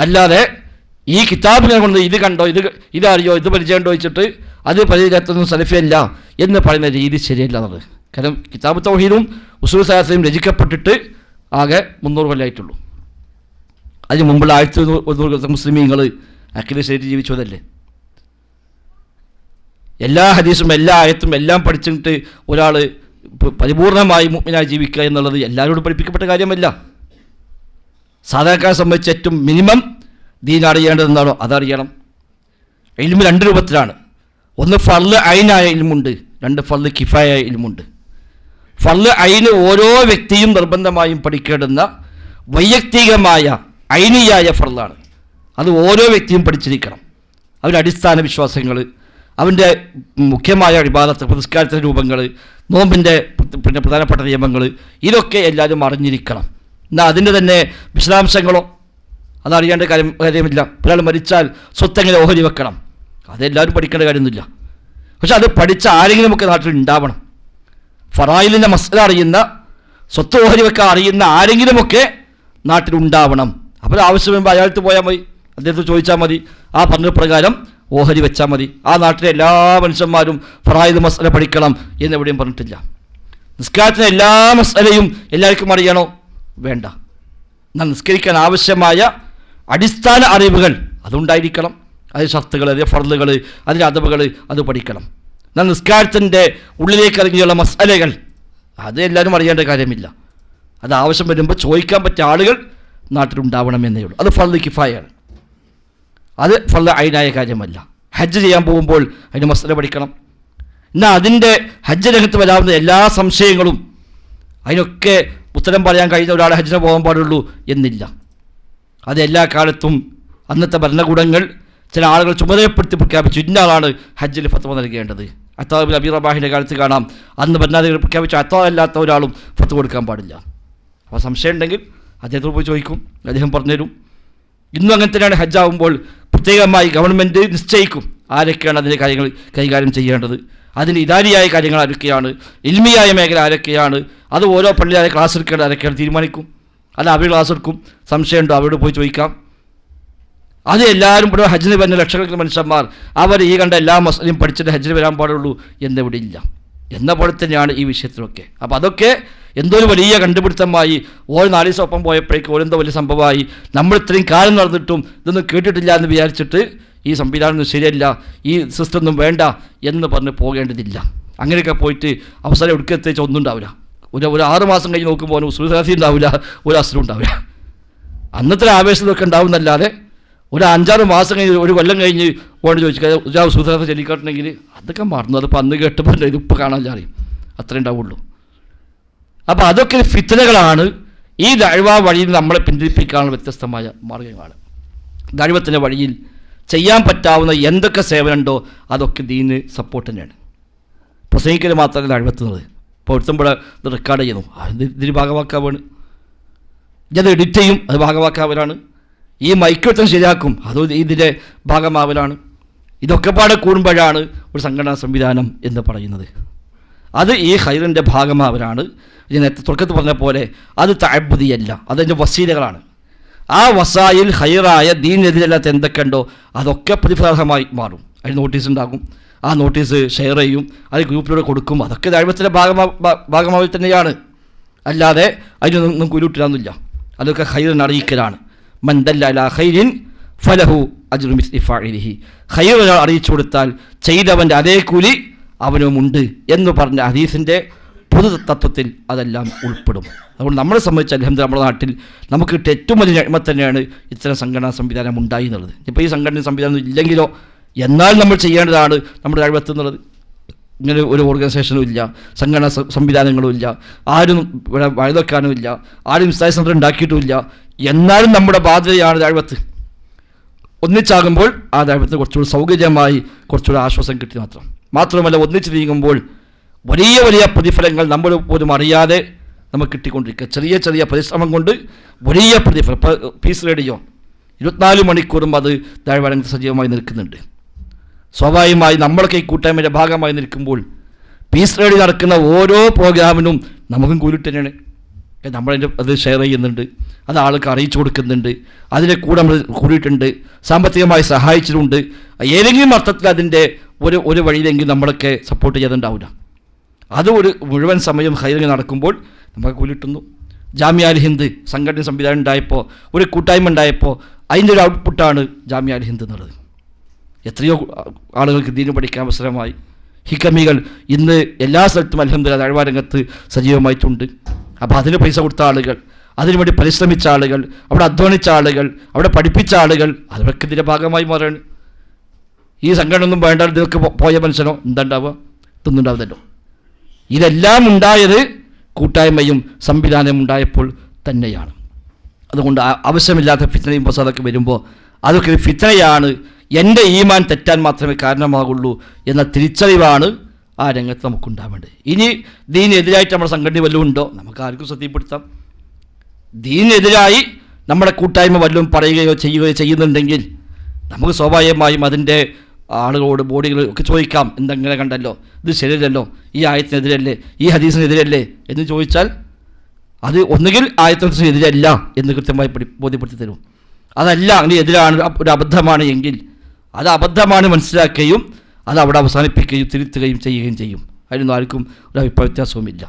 അല്ലാതെ ഈ കിതാബിനെ കൊണ്ട് ഇത് കണ്ടോ, ഇതറിയോ, ഇത് പരിചയമുണ്ടോ വെച്ചിട്ട് അത് പരിചയത്തൊന്നും സലഫിയല്ല എന്ന് പറയുന്ന രീതി ശരിയല്ല എന്നുള്ളത്. കാരണം കിതാബ് തൗഹീദും ഉസൂൽ സലാസയും രചിക്കപ്പെട്ടിട്ട് ആകെ 300 കൊല്ലമായിട്ടുള്ളൂ. അതിന് മുമ്പുള്ള 1100 മുസ്ലിമീങ്ങൾ അഖീദ ശരിയായിട്ട് ജീവിച്ചതല്ലേ. എല്ലാ ഹദീസും എല്ലാ ആയത്തും എല്ലാം പഠിച്ചിട്ട് ഒരാൾ പരിപൂർണമായി മുഅ്മിനായി ജീവിക്കുക എന്നുള്ളത് എല്ലാവരോടും പഠിപ്പിക്കപ്പെട്ട കാര്യമല്ല. സാധാരണക്കാരെ സംബന്ധിച്ച് ഏറ്റവും മിനിമം ദീൻ അറിയേണ്ടതെന്നാണോ അതറിയണം. ഇൽമ് 2 രൂപത്തിലാണ്. ഒന്ന് ഫർള് ഐനായ ഇൽമുണ്ട്, 2 ഫർള് കിഫായ ഇൽമുണ്ട്. ഫർള് ഐന് ഓരോ വ്യക്തിയും നിർബന്ധമായും പഠിക്കേണ്ടുന്ന വൈയക്തികമായ ഐനിയായ ഫർളാണ്. അത് ഓരോ വ്യക്തിയും പഠിച്ചിരിക്കണം. അവൻ്റെ അടിസ്ഥാന വിശ്വാസങ്ങൾ, അവൻ്റെ മുഖ്യമായ ഇബാദത്ത്, പുരസ്കാരത്തിൻ്റെ രൂപങ്ങൾ, നോമ്പിൻ്റെ പ്രധാനപ്പെട്ട നിയമങ്ങൾ, ഇതൊക്കെ എല്ലാവരും അറിഞ്ഞിരിക്കണം. എന്നാൽ അതിൻ്റെ തന്നെ വിശദാംശങ്ങളോ അതറിയേണ്ട കാര്യമില്ല. ഒരാൾ മരിച്ചാൽ സ്വത്തെങ്ങനെ ഓഹരി വെക്കണം, അതെല്ലാവരും പഠിക്കേണ്ട കാര്യമൊന്നുമില്ല. പക്ഷെ അത് പഠിച്ച ആരെങ്കിലും നമുക്ക് നാട്ടിൽ ഉണ്ടാവണം. ഫറായിലിൻ്റെ മസ്അല അറിയുന്ന, സ്വത്ത് ഓഹരി വെക്കാൻ അറിയുന്ന ആരെങ്കിലുമൊക്കെ നാട്ടിലുണ്ടാവണം. അപ്പോൾ ആവശ്യം വരുമ്പോൾ അയാൾക്ക് പോയാൽ മതി, അദ്ദേഹത്തിന് ചോദിച്ചാൽ മതി, ആ പറഞ്ഞ പ്രകാരം ഓഹരി വെച്ചാൽ മതി. ആ നാട്ടിലെ എല്ലാ മനുഷ്യന്മാരും ഫറായിദ് മസ്അല പഠിക്കണം എന്നെവിടെയും പറഞ്ഞിട്ടില്ല. നിസ്കാരത്തിന് എല്ലാ മസ്അലയും എല്ലാവർക്കും അറിയണോ? വേണ്ട. എന്നാൽ നിസ്കരിക്കാൻ ആവശ്യമായ അടിസ്ഥാന അറിവുകൾ അതുണ്ടായിരിക്കണം. അതിന് ഷർത്തുകൾ, അതിന് ഫർളുകൾ, അതിന് അദബുകൾ അത് പഠിക്കണം. എന്നാൽ നിസ്കാരത്തിൻ്റെ ഉള്ളിലേക്ക് ഇറങ്ങിയുള്ള മസ്അലകൾ അത് എല്ലാവരും അറിയേണ്ട കാര്യമില്ല. അത് ആവശ്യം വരുമ്പോൾ ചോദിക്കാൻ പറ്റിയ ആളുകൾ നാട്ടിലുണ്ടാവണമെന്നേ ഉള്ളൂ. അത് ഫർള് കിഫായാണ്, അത് ഫർള് ഐനായ കാര്യമല്ല. ഹജ്ജ് ചെയ്യാൻ പോകുമ്പോൾ അതിന് മസ്അല പഠിക്കണം. എന്നാൽ അതിൻ്റെ ഹജ്ജ് രംഗത്ത് വരാവുന്ന എല്ലാ സംശയങ്ങളും അതിനൊക്കെ ഉത്തരം പറയാൻ കഴിയുന്ന ഒരാളെ ഹജ്ജിന് പോകാൻ പാടുള്ളൂ എന്നില്ല. അത് എല്ലാ കാലത്തും അന്നത്തെ ഭരണകൂടങ്ങൾ ചില ആളുകൾ ചുമതലപ്പെടുത്തി പ്രഖ്യാപിച്ചു, ഇന്ന ആളാണ് ഹജ്ജിൽ ഫത്വ നൽകേണ്ടത്. അത്താ ഇബ്നു അബീ റബാഹിൻ്റെ കാലത്ത് കാണാം, അന്ന് ഭരണാധികാരി പ്രഖ്യാപിച്ച അത്താ അല്ലാത്ത ഒരാളും ഫത്വ കൊടുക്കാൻ പാടില്ല. അപ്പോൾ സംശയം ഉണ്ടെങ്കിൽ അദ്ദേഹത്തോട് പോയി ചോദിക്കും, അദ്ദേഹം പറഞ്ഞുതരും. ഇന്നും അങ്ങനെ തന്നെയാണ്. ഹജ്ജാവുമ്പോൾ പ്രത്യേകമായി ഗവൺമെൻറ് നിശ്ചയിക്കും ആരൊക്കെയാണ് അതിൻ്റെ കാര്യങ്ങൾ കൈകാര്യം ചെയ്യേണ്ടത്, അതിന് ഇദാരിയായ കാര്യങ്ങൾ ആരൊക്കെയാണ്, ഇൽമിയായ മേഖല ആരൊക്കെയാണ്, അത് ഓരോ പള്ളിയായ ക്ലാസ് എടുക്കേണ്ടത് ആരൊക്കെയാണ് തീരുമാനിക്കും. അല്ല അവർ ക്ലാസ് എടുക്കും, സംശയമുണ്ടോ അവരോട് പോയി ചോദിക്കാം. അത് എല്ലാവരും ഇവിടെ ഹജ്ജിന് വരുന്ന ലക്ഷക്കണക്കിന് മനുഷ്യന്മാർ അവർ ഈ കണ്ട എല്ലാ മസ്അലയും പഠിച്ചിട്ട് ഹജ്ജിന് വരാൻ പാടുള്ളൂ എന്നിവിടെ ഇല്ല എന്ന പോലെ തന്നെയാണ് ഈ വിഷയത്തിലൊക്കെ. അപ്പോൾ അതൊക്കെ എന്തോ ഒരു വലിയ കണ്ടുപിടുത്തമായി ഓരോ 4 ദിവസം ഒപ്പം പോയപ്പോഴേക്കും ഓരെന്തോ വലിയ സംഭവമായി. നമ്മൾ ഇത്രയും കാലം നടന്നിട്ടും ഇതൊന്നും കേട്ടിട്ടില്ല എന്ന് വിചാരിച്ചിട്ട് ഈ സംവിധാനം ശരിയല്ല, ഈ സിസ്റ്റം ഒന്നും വേണ്ട എന്ന് പറഞ്ഞ് പോകേണ്ടതില്ല. അങ്ങനെയൊക്കെ പോയിട്ട് അവസാനം എടുക്കത്തേച്ച് ഒന്നും ഉണ്ടാവില്ല. ഒരു 6 മാസം കഴിഞ്ഞ് നോക്കുമ്പോൾ സുഖസാസി ഉണ്ടാവില്ല, ഒരു അസുരം ഉണ്ടാവില്ല. അന്നത്തെ ആവേശമൊക്കെ ഉണ്ടാവുന്നല്ലാതെ ഒരു 5-6 മാസം കഴിഞ്ഞ്, ഒരു കൊല്ലം കഴിഞ്ഞ് ഓടി ചോദിച്ചാൽ സുഖസാസി ചൊല്ലിക്കാട്ടുണ്ടെങ്കിൽ അതൊക്കെ മറന്നു. അതിപ്പോൾ അന്ന് കേട്ടപ്പോൾ ഇതിപ്പോൾ കാണാൻ അറിയും, അത്രേ ഉണ്ടാവുള്ളൂ. അപ്പോൾ അതൊക്കെ ഫിത്നകളാണ്. ഈ ദഅ്വ വഴിയിൽ നമ്മളെ പിന്തിരിപ്പിക്കാനുള്ള വ്യത്യസ്തമായ മാർഗ്ഗങ്ങളാണ്. ദഅ്വത്തിൻ്റെ വഴിയിൽ ചെയ്യാൻ പറ്റാവുന്ന എന്തൊക്കെ സേവനമുണ്ടോ അതൊക്കെ ദീന് സപ്പോർട്ട് തന്നെയാണ്. പ്രസംഗിക്കൽ മാത്രമല്ല ദഅ്വത്തുന്നത്. ഇപ്പോൾ ഒരുത്തുമ്പോൾ ഇത് റെക്കോർഡ് ചെയ്യുന്നു, ഇതിന് ഭാഗമാക്കാവാണ്. ഇത് എഡിറ്റ് ചെയ്യും, അത് ഭാഗമാക്കാവലാണ്. ഈ മൈക്കെടുത്തും ശരിയാക്കും, അത് ഇതിൻ്റെ ഭാഗമാവലാണ്. ഇതൊക്കെ പാടെ കൂടുമ്പോഴാണ് ഒരു സംഘടനാ സംവിധാനം എന്ന് പറയുന്നത്. അത് ഈ ഖൈറിൻ്റെ ഭാഗമാവലാണ്. ഞാൻ നേരത്തെ തുടക്കത്തിൽ പറഞ്ഞ പോലെ അത് തഅബ്ബുദിയല്ല, അതിൻ്റെ വസീലകളാണ്. ആ വസായിൽ ഖൈറായ ദീനെതിരല്ലാത്ത എന്തൊക്കെയുണ്ടോ അതൊക്കെ പ്രതിഫലാർഹമായി മാറും. അതിന് നോട്ടീസ് ഉണ്ടാകും, ആ നോട്ടീസ് ഷെയർ ചെയ്യും, അത് ഗ്രൂപ്പിലൂടെ കൊടുക്കും. അതൊക്കെ ദഅ്വത്തിൻ്റെ ഭാഗമാവിൽ തന്നെയാണ്. അല്ലാതെ അതിനൊന്നും കുരുട്ടില്ലാന്നില്ല. അതൊക്കെ ഖൈറിനെ അറിയിക്കലാണ്. മൻ ദല്ല അലാ ഖൈരിൻ ഫലഹു അജ്റു മിസ്ലി ഫാഇലിഹി. ഖൈർ ഒരാൾ അറിയിച്ചു കൊടുത്താൽ ചെയ്തവൻ്റെ അതേ കൂലി അവനുമുണ്ട് എന്ന് പറഞ്ഞ ഹദീസിൻ്റെ പൊതു തത്വത്തിൽ അതെല്ലാം ഉൾപ്പെടും. അതുകൊണ്ട് നമ്മളെ സംബന്ധിച്ച് അൽഹംദുലില്ലാഹ് നമ്മുടെ നാട്ടിൽ നമുക്ക് കിട്ടിയ ഏറ്റവും വലിയ നിഅമത്ത് തന്നെയാണ് ഇത്തരം സംഘടനാ സംവിധാനം ഉണ്ടായി എന്നുള്ളത്. ഇപ്പോൾ ഈ സംഘടനാ സംവിധാനം ഇല്ലെങ്കിലോ എന്നാൽ നമ്മൾ ചെയ്യേണ്ടതാണ് നമ്മുടെ ദഅ്വത്ത് എന്നുള്ളത്. ഇങ്ങനെ ഒരു ഓർഗനൈസേഷനും ഇല്ല, സംഘടനാ സംവിധാനങ്ങളും ഇല്ല, ആരും ഇവിടെ വഴുതെക്കാനും ഇല്ല, ആരും ഇസ്ലാഹി സെൻ്റർ ഉണ്ടാക്കിയിട്ടുമില്ല. എന്നാലും നമ്മുടെ ബാധ്യതയാണ് ദഅ്വത്ത്. ഒന്നിച്ചാകുമ്പോൾ ആ ദഅ്വത്തിന് കുറച്ചുകൂടി സൗകര്യമായി കുറച്ചുകൂടി ആശ്വാസം കിട്ടി മാത്രമല്ല ഒന്നിച്ച് നീങ്ങുമ്പോൾ വലിയ വലിയ പ്രതിഫലങ്ങൾ നമ്മൾ പോലും അറിയാതെ നമുക്ക് കിട്ടിക്കൊണ്ടിരിക്കുക. ചെറിയ ചെറിയ പരിശ്രമം കൊണ്ട് വലിയ പ്രതിഫലം. പീസ് റേഡിയോ 24 മണിക്കൂറും അത് ദഅ്വ സജീവമായി നിൽക്കുന്നുണ്ട്. സ്വാഭാവികമായി നമ്മളൊക്കെ ഈ കൂട്ടായ്മയുടെ ഭാഗമായി നിൽക്കുമ്പോൾ പീസ് റേഡിയോ നടക്കുന്ന ഓരോ പ്രോഗ്രാമിനും നമുക്കും കൂലിട്ട് തന്നെയാണ്. നമ്മളതിൻ്റെ അത് ഷെയർ ചെയ്യുന്നുണ്ട്, അത് ആൾക്ക് അറിയിച്ചു കൊടുക്കുന്നുണ്ട്, അതിൻ്റെ കൂടെ നമ്മൾ കൂടിയിട്ടുണ്ട്, സാമ്പത്തികമായി സഹായിച്ചിട്ടുണ്ട്. ഏതെങ്കിലും അർത്ഥത്തിൽ അതിൻ്റെ ഒരു വഴിയിലെങ്കിലും നമ്മളൊക്കെ സപ്പോർട്ട് ചെയ്തിട്ടുണ്ടാവില്ല. അത് ഒരു മുഴുവൻ സമയം ഖൈറിന് നടക്കുമ്പോൾ നമുക്ക് കൂലി കിട്ടുന്നു. ജാമിയ അൽ ഹിന്ദ് സംഘടന സംവിധാനം ഉണ്ടായപ്പോൾ, ഒരു കൂട്ടായ്മ ഉണ്ടായപ്പോൾ അതിൻ്റെ ഒരു ഔട്ട്പുട്ടാണ് ജാമിയ അൽ ഹിന്ദ് എന്നുള്ളത്. എത്രയോ ആളുകൾക്ക് ദീന് പഠിക്കാൻ അവസരമായി. ഹിക്കമികൾ ഇന്ന് എല്ലാ സ്ഥലത്തും അൽഹംദുലില്ലാഹ് ദഅ്വാ രംഗത്ത് സജീവമായിട്ടുണ്ട്. അപ്പോൾ അതിന് പൈസ കൊടുത്ത ആളുകൾ, അതിനുവേണ്ടി പരിശ്രമിച്ച ആളുകൾ, അവിടെ അധ്വാനിച്ച ആളുകൾ, അവിടെ പഠിപ്പിച്ച ആളുകൾ, അതൊക്കെ ഇതിൻ്റെ ഭാഗമായി മാറുകയാണ്. ഈ സംഘടന ഒന്നും വേണ്ട ഇതൊക്കെ പോയ മനുഷ്യനോ എന്താണ്ടാവുക? ഇതൊന്നുണ്ടാവുന്നല്ലോ. ഇതെല്ലാം ഉണ്ടായത് കൂട്ടായ്മയും സംവിധാനവും ഉണ്ടായപ്പോൾ തന്നെയാണ്. അതുകൊണ്ട് ആവശ്യമില്ലാത്ത ഫിത്നയും ഫസാദൊക്കെ വരുമ്പോൾ അതൊക്കെ ഫിത്നയാണ്, എൻ്റെ ഈമാൻ തെറ്റാൻ മാത്രമേ കാരണമാകുള്ളൂ എന്ന തിരിച്ചറിവാണ് ആ രംഗത്ത് നമുക്കുണ്ടാവേണ്ടത്. ഇനി ദീനെതിരായിട്ട് നമ്മുടെ സംഘടന വല്ലതും ഉണ്ടോ? നമുക്ക് ആർക്കും ശ്രദ്ധപ്പെടുത്താം. ദീനെതിരായി നമ്മുടെ കൂട്ടായ്മ വല്ലതും പറയുകയോ ചെയ്യുകയോ ചെയ്യുന്നുണ്ടെങ്കിൽ നമുക്ക് സ്വാഭാവികമായും അതിൻ്റെ ആളുകളോട് ബോഡികൾ ഒക്കെ ചോദിക്കാം, എന്തെങ്ങനെ കണ്ടല്ലോ, ഇത് ശരിയല്ലല്ലോ, ഈ ആയത്തിനെതിരല്ലേ, ഈ ഹദീസിനെതിരല്ലേ എന്ന് ചോദിച്ചാൽ അത് ഒന്നുകിൽ ആയത്തിനെതിരല്ല എന്ന് കൃത്യമായി ബോധ്യപ്പെടുത്തി തരും. അതല്ല അങ്ങനെ എതിരാണ്, ഒരു അബദ്ധമാണ് എങ്കിൽ അത് അബദ്ധമാണ് മനസ്സിലാക്കുകയും അത് അവിടെ അവസാനിപ്പിക്കുകയും തിരുത്തുകയും ചെയ്യുകയും ചെയ്യും. അതിനൊന്നും ആർക്കും ഒരു അഭിപ്രായ വ്യത്യാസവുമില്ല.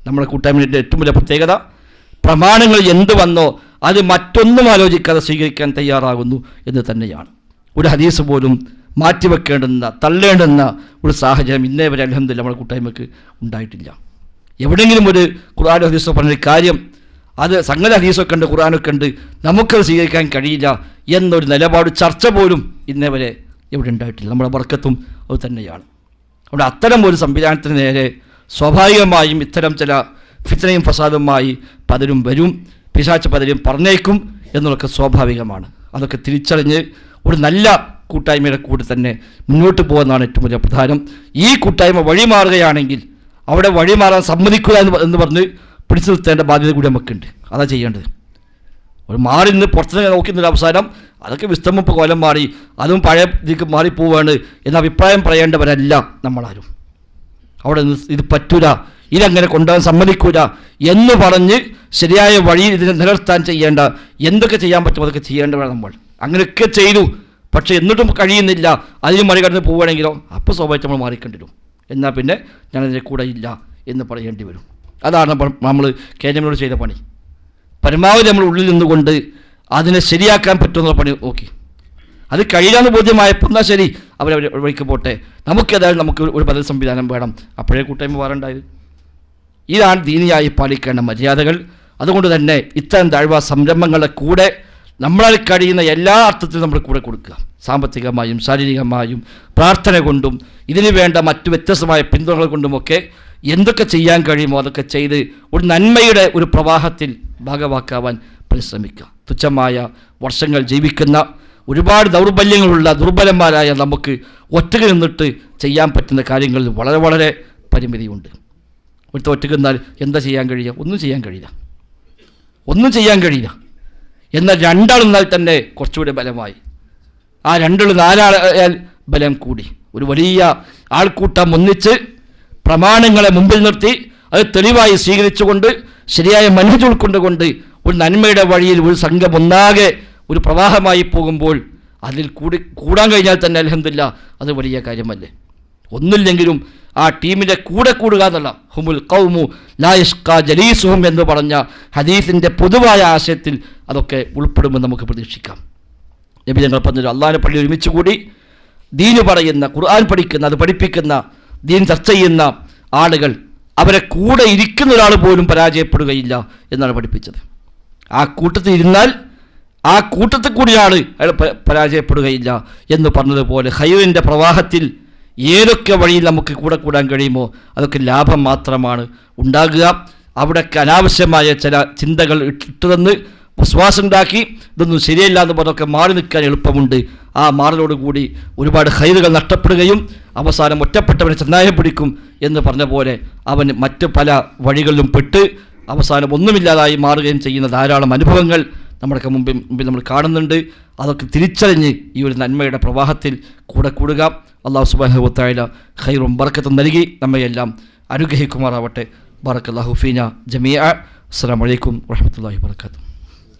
നമ്മുടെ കൂട്ടായ്മയുടെ ഏറ്റവും വലിയ പ്രത്യേകത പ്രമാണങ്ങൾ എന്ത് വന്നോ അത് മറ്റൊന്നും ആലോചിക്കാതെ സ്വീകരിക്കാൻ തയ്യാറാകുന്നു എന്ന് തന്നെയാണ്. ഒരു ഹദീസ് പോലും മാറ്റിവെക്കേണ്ടുന്ന തള്ളേണ്ടുന്ന ഒരു സാഹചര്യം ഇന്നേ വരെ അൽഹംദുലില്ലാഹ് നമ്മുടെ കൂട്ടായ്മക്ക് ഉണ്ടായിട്ടില്ല. എവിടെയെങ്കിലും ഒരു ഖുർആനോ ഹദീസോ പറഞ്ഞൊരു കാര്യം അത് സംഗതി ഹദീസൊക്കെ ഉണ്ട്, ഖുർആനൊക്കെ ഉണ്ട്, നമുക്കത് സ്വീകരിക്കാൻ കഴിയില്ല എന്നൊരു നിലപാട് ചർച്ച പോലും ഇന്നേ വരെ എവിടെ ഉണ്ടായിട്ടില്ല. നമ്മുടെ ബർക്കത്തും അത് തന്നെയാണ്. അവിടെ അത്തരം ഒരു സംവിധാനത്തിന് നേരെ സ്വാഭാവികമായും ഇത്തരം ചില ഫിത്നയും ഫസാദുമായി പലരും വരും, പിശാച് പലരും പറഞ്ഞേക്കും എന്നുള്ളതൊക്കെ സ്വാഭാവികമാണ്. അതൊക്കെ തിരിച്ചറിഞ്ഞ് ഒരു നല്ല കൂട്ടായ്മയുടെ കൂടെ തന്നെ മുന്നോട്ട് പോകുന്നതാണ് ഏറ്റവും വലിയ പ്രധാനം. ഈ കൂട്ടായ്മ വഴിമാറുകയാണെങ്കിൽ അവിടെ വഴിമാറാൻ സമ്മതിക്കുക എന്ന് പറഞ്ഞ് പിടിച്ചു നിർത്തേണ്ട ബാധ്യത കൂടി നമുക്കുണ്ട്. അതാ ചെയ്യേണ്ടത്. ഒരു മാറി നിന്ന് പുറത്തുനിന്ന് നോക്കുന്നൊരു അവസാനം അതൊക്കെ വിസ്തമം ഇപ്പോൾ കോലം മാറി, അതും പഴയ ഇതിക്ക് മാറിപ്പോവാണ് എന്ന അഭിപ്രായം പറയേണ്ടവരല്ല നമ്മളാരും. അവിടെ നിന്ന് ഇത് പറ്റൂല, ഇതങ്ങനെ കൊണ്ടുപോകാൻ സമ്മതിക്കൂല എന്ന് പറഞ്ഞ് ശരിയായ വഴിയിൽ ഇതിനെ നിലനിർത്താൻ ചെയ്യേണ്ട എന്തൊക്കെ ചെയ്യാൻ പറ്റുമോ അതൊക്കെ ചെയ്യേണ്ടവരാണ് നമ്മൾ. അങ്ങനെയൊക്കെ ചെയ്തു, പക്ഷേ എന്നിട്ടും കഴിയുന്നില്ല, അതിന് മറികടന്ന് പോവുകയാണെങ്കിലോ അപ്പോൾ സ്വാഭാവികം നമ്മൾ മാറിക്കേണ്ടിരും. എന്നാൽ പിന്നെ ഞാനതിൻ്റെ കൂടെ ഇല്ല എന്ന് പറയേണ്ടി വരും. അതാണ് നമ്മൾ കേന്ദ്രങ്ങളോട് ചെയ്ത പണി. പരമാവധി നമ്മൾ ഉള്ളിൽ നിന്നുകൊണ്ട് അതിനെ ശരിയാക്കാൻ പറ്റുമെന്നുള്ള പണി നോക്കി. അത് കഴിയാന്ന് ബോധ്യമായപ്പോൾ എന്നാൽ ശരി, അവരവർ വഴിക്ക് പോട്ടെ, നമുക്കേതായാലും നമുക്ക് ഒരു പദ്ധതി സംവിധാനം വേണം. അപ്പോഴേ കൂട്ടായ്മ മാറേണ്ടായത്. ഇതാണ് ദീനിയായി പാലിക്കേണ്ട മര്യാദകൾ. അതുകൊണ്ട് തന്നെ ഇത്തരം ദഅ്വാ സംരംഭങ്ങളുടെ കൂടെ നമ്മളാൽ കഴിയുന്ന എല്ലാ അർത്ഥത്തിലും നമ്മൾ കൂടെ കൊടുക്കുക. സാമ്പത്തികമായും ശാരീരികമായും പ്രാർത്ഥന കൊണ്ടും ഇതിന് വേണ്ട മറ്റു വ്യത്യസ്തമായ പിന്തുണകൾ കൊണ്ടുമൊക്കെ എന്തൊക്കെ ചെയ്യാൻ കഴിയുമോ അതൊക്കെ ചെയ്ത് ഒരു നന്മയുടെ ഒരു പ്രവാഹത്തിൽ ഭാഗമാക്കാവാൻ പരിശ്രമിക്കുക. തുച്ഛമായ വർഷങ്ങൾ ജീവിക്കുന്ന ഒരുപാട് ദൗർബല്യങ്ങളുള്ള ദുർബലന്മാരായ നമുക്ക് ഒറ്റക്ക് നിന്നിട്ട് ചെയ്യാൻ പറ്റുന്ന കാര്യങ്ങളിൽ വളരെ വളരെ പരിമിതിയുണ്ട്. ഒറ്റക്ക് നിന്നാൽ എന്താ ചെയ്യാൻ കഴിയുക? ഒന്നും ചെയ്യാൻ കഴിയില്ല, ഒന്നും ചെയ്യാൻ കഴിയില്ല. എന്നാൽ രണ്ടാൾ നിന്നാൽ തന്നെ കുറച്ചുകൂടി ബലമായി. ആ രണ്ടാൾ നാലാൾ ബലം കൂടി. ഒരു വലിയ ആൾക്കൂട്ടം ഒന്നിച്ച് പ്രമാണങ്ങളെ മുമ്പിൽ നിർത്തി അത് തെളിവായി സ്വീകരിച്ചുകൊണ്ട് ശരിയായ മനഹജ് ഉൾക്കൊണ്ടുകൊണ്ട് ഒരു നന്മയുടെ വഴിയിൽ ഒരു സംഘം ഒന്നാകെ ഒരു പ്രവാഹമായി പോകുമ്പോൾ അതിൽ കൂടാൻ കഴിഞ്ഞാൽ തന്നെ അൽഹംദുലില്ലാഹ് അത് വലിയ കാര്യമല്ലേ. ഒന്നില്ലെങ്കിലും ആ ടീമിൻ്റെ കൂടെ കൂടുക എന്നുള്ള ഹുമുൽ ഖൗമു ലാ യഷ്ഖാ ജലീസുഹും എന്ന് പറഞ്ഞ ഹദീസിൻ്റെ പൊതുവായ ആശയത്തിൽ അതൊക്കെ ഉൾപ്പെടുമെന്ന് നമുക്ക് പ്രതീക്ഷിക്കാം. നബി ഞങ്ങൾ പറഞ്ഞു, അള്ളാഹിൻ്റെ പള്ളി ഒരുമിച്ച് കൂടി ദീന് പറയുന്ന, ഖുർആൻ പഠിക്കുന്ന, അത് പഠിപ്പിക്കുന്ന, ദീൻ ചർച്ച ചെയ്യുന്ന ആളുകൾ, അവരെ കൂടെ ഇരിക്കുന്ന ഒരാൾ പോലും പരാജയപ്പെടുകയില്ല എന്നാണ് പഠിപ്പിച്ചത്. ആ കൂട്ടത്തിൽ ഇരുന്നാൽ ആ കൂട്ടത്തിൽ കൂടിയാണ് അയാൾ പരാജയപ്പെടുകയില്ല എന്ന് പറഞ്ഞതുപോലെ ഖൈറിൻ്റെ പ്രവാഹത്തിൽ ഏതൊക്കെ വഴിയിൽ നമുക്ക് കൂടെ കൂടാൻ കഴിയുമോ അതൊക്കെ ലാഭം മാത്രമാണ് ഉണ്ടാകുക. അവിടെയൊക്കെ അനാവശ്യമായ ചില ചിന്തകൾ ഇട്ടുതന്ന് വിശ്വാസം ഉണ്ടാക്കി ഇതൊന്നും ശരിയല്ല എന്ന് പറഞ്ഞൊക്കെ മാറി നിൽക്കാൻ എളുപ്പമുണ്ട്. ആ മാറലോടുകൂടി ഒരുപാട് ഖൈറുകൾ നഷ്ടപ്പെടുകയും അവസാനം ഒറ്റപ്പെട്ടവനെ ചെന്നായം പിടിക്കും എന്ന് പറഞ്ഞ പോലെ അവൻ മറ്റ് പല വഴികളിലും പെട്ട് അവസാനം ഒന്നുമില്ലാതായി മാറുകയും ചെയ്യുന്ന ധാരാളം അനുഭവങ്ങൾ നമ്മുടെ മുമ്പിൽ നമ്മൾ കാണുന്നുണ്ട്. അതൊക്കെ തിരിച്ചറിഞ്ഞ് ഈ ഒരു നന്മയുടെ പ്രവാഹത്തിൽ കൂടെ കൂടുക. അല്ലാഹു സുബ്ഹാനഹു വ തആല ഖൈറും ബർക്കത്തും നൽകി നമ്മയെല്ലാം അനുഗ്രഹിക്കുമാറാവട്ടെ. ബറക്കല്ലാഹു ഫീന ജമീഅ. അസ്സലാമു അലൈക്കും വറഹ്മത്തുള്ളാഹി വബറകാതുഹു.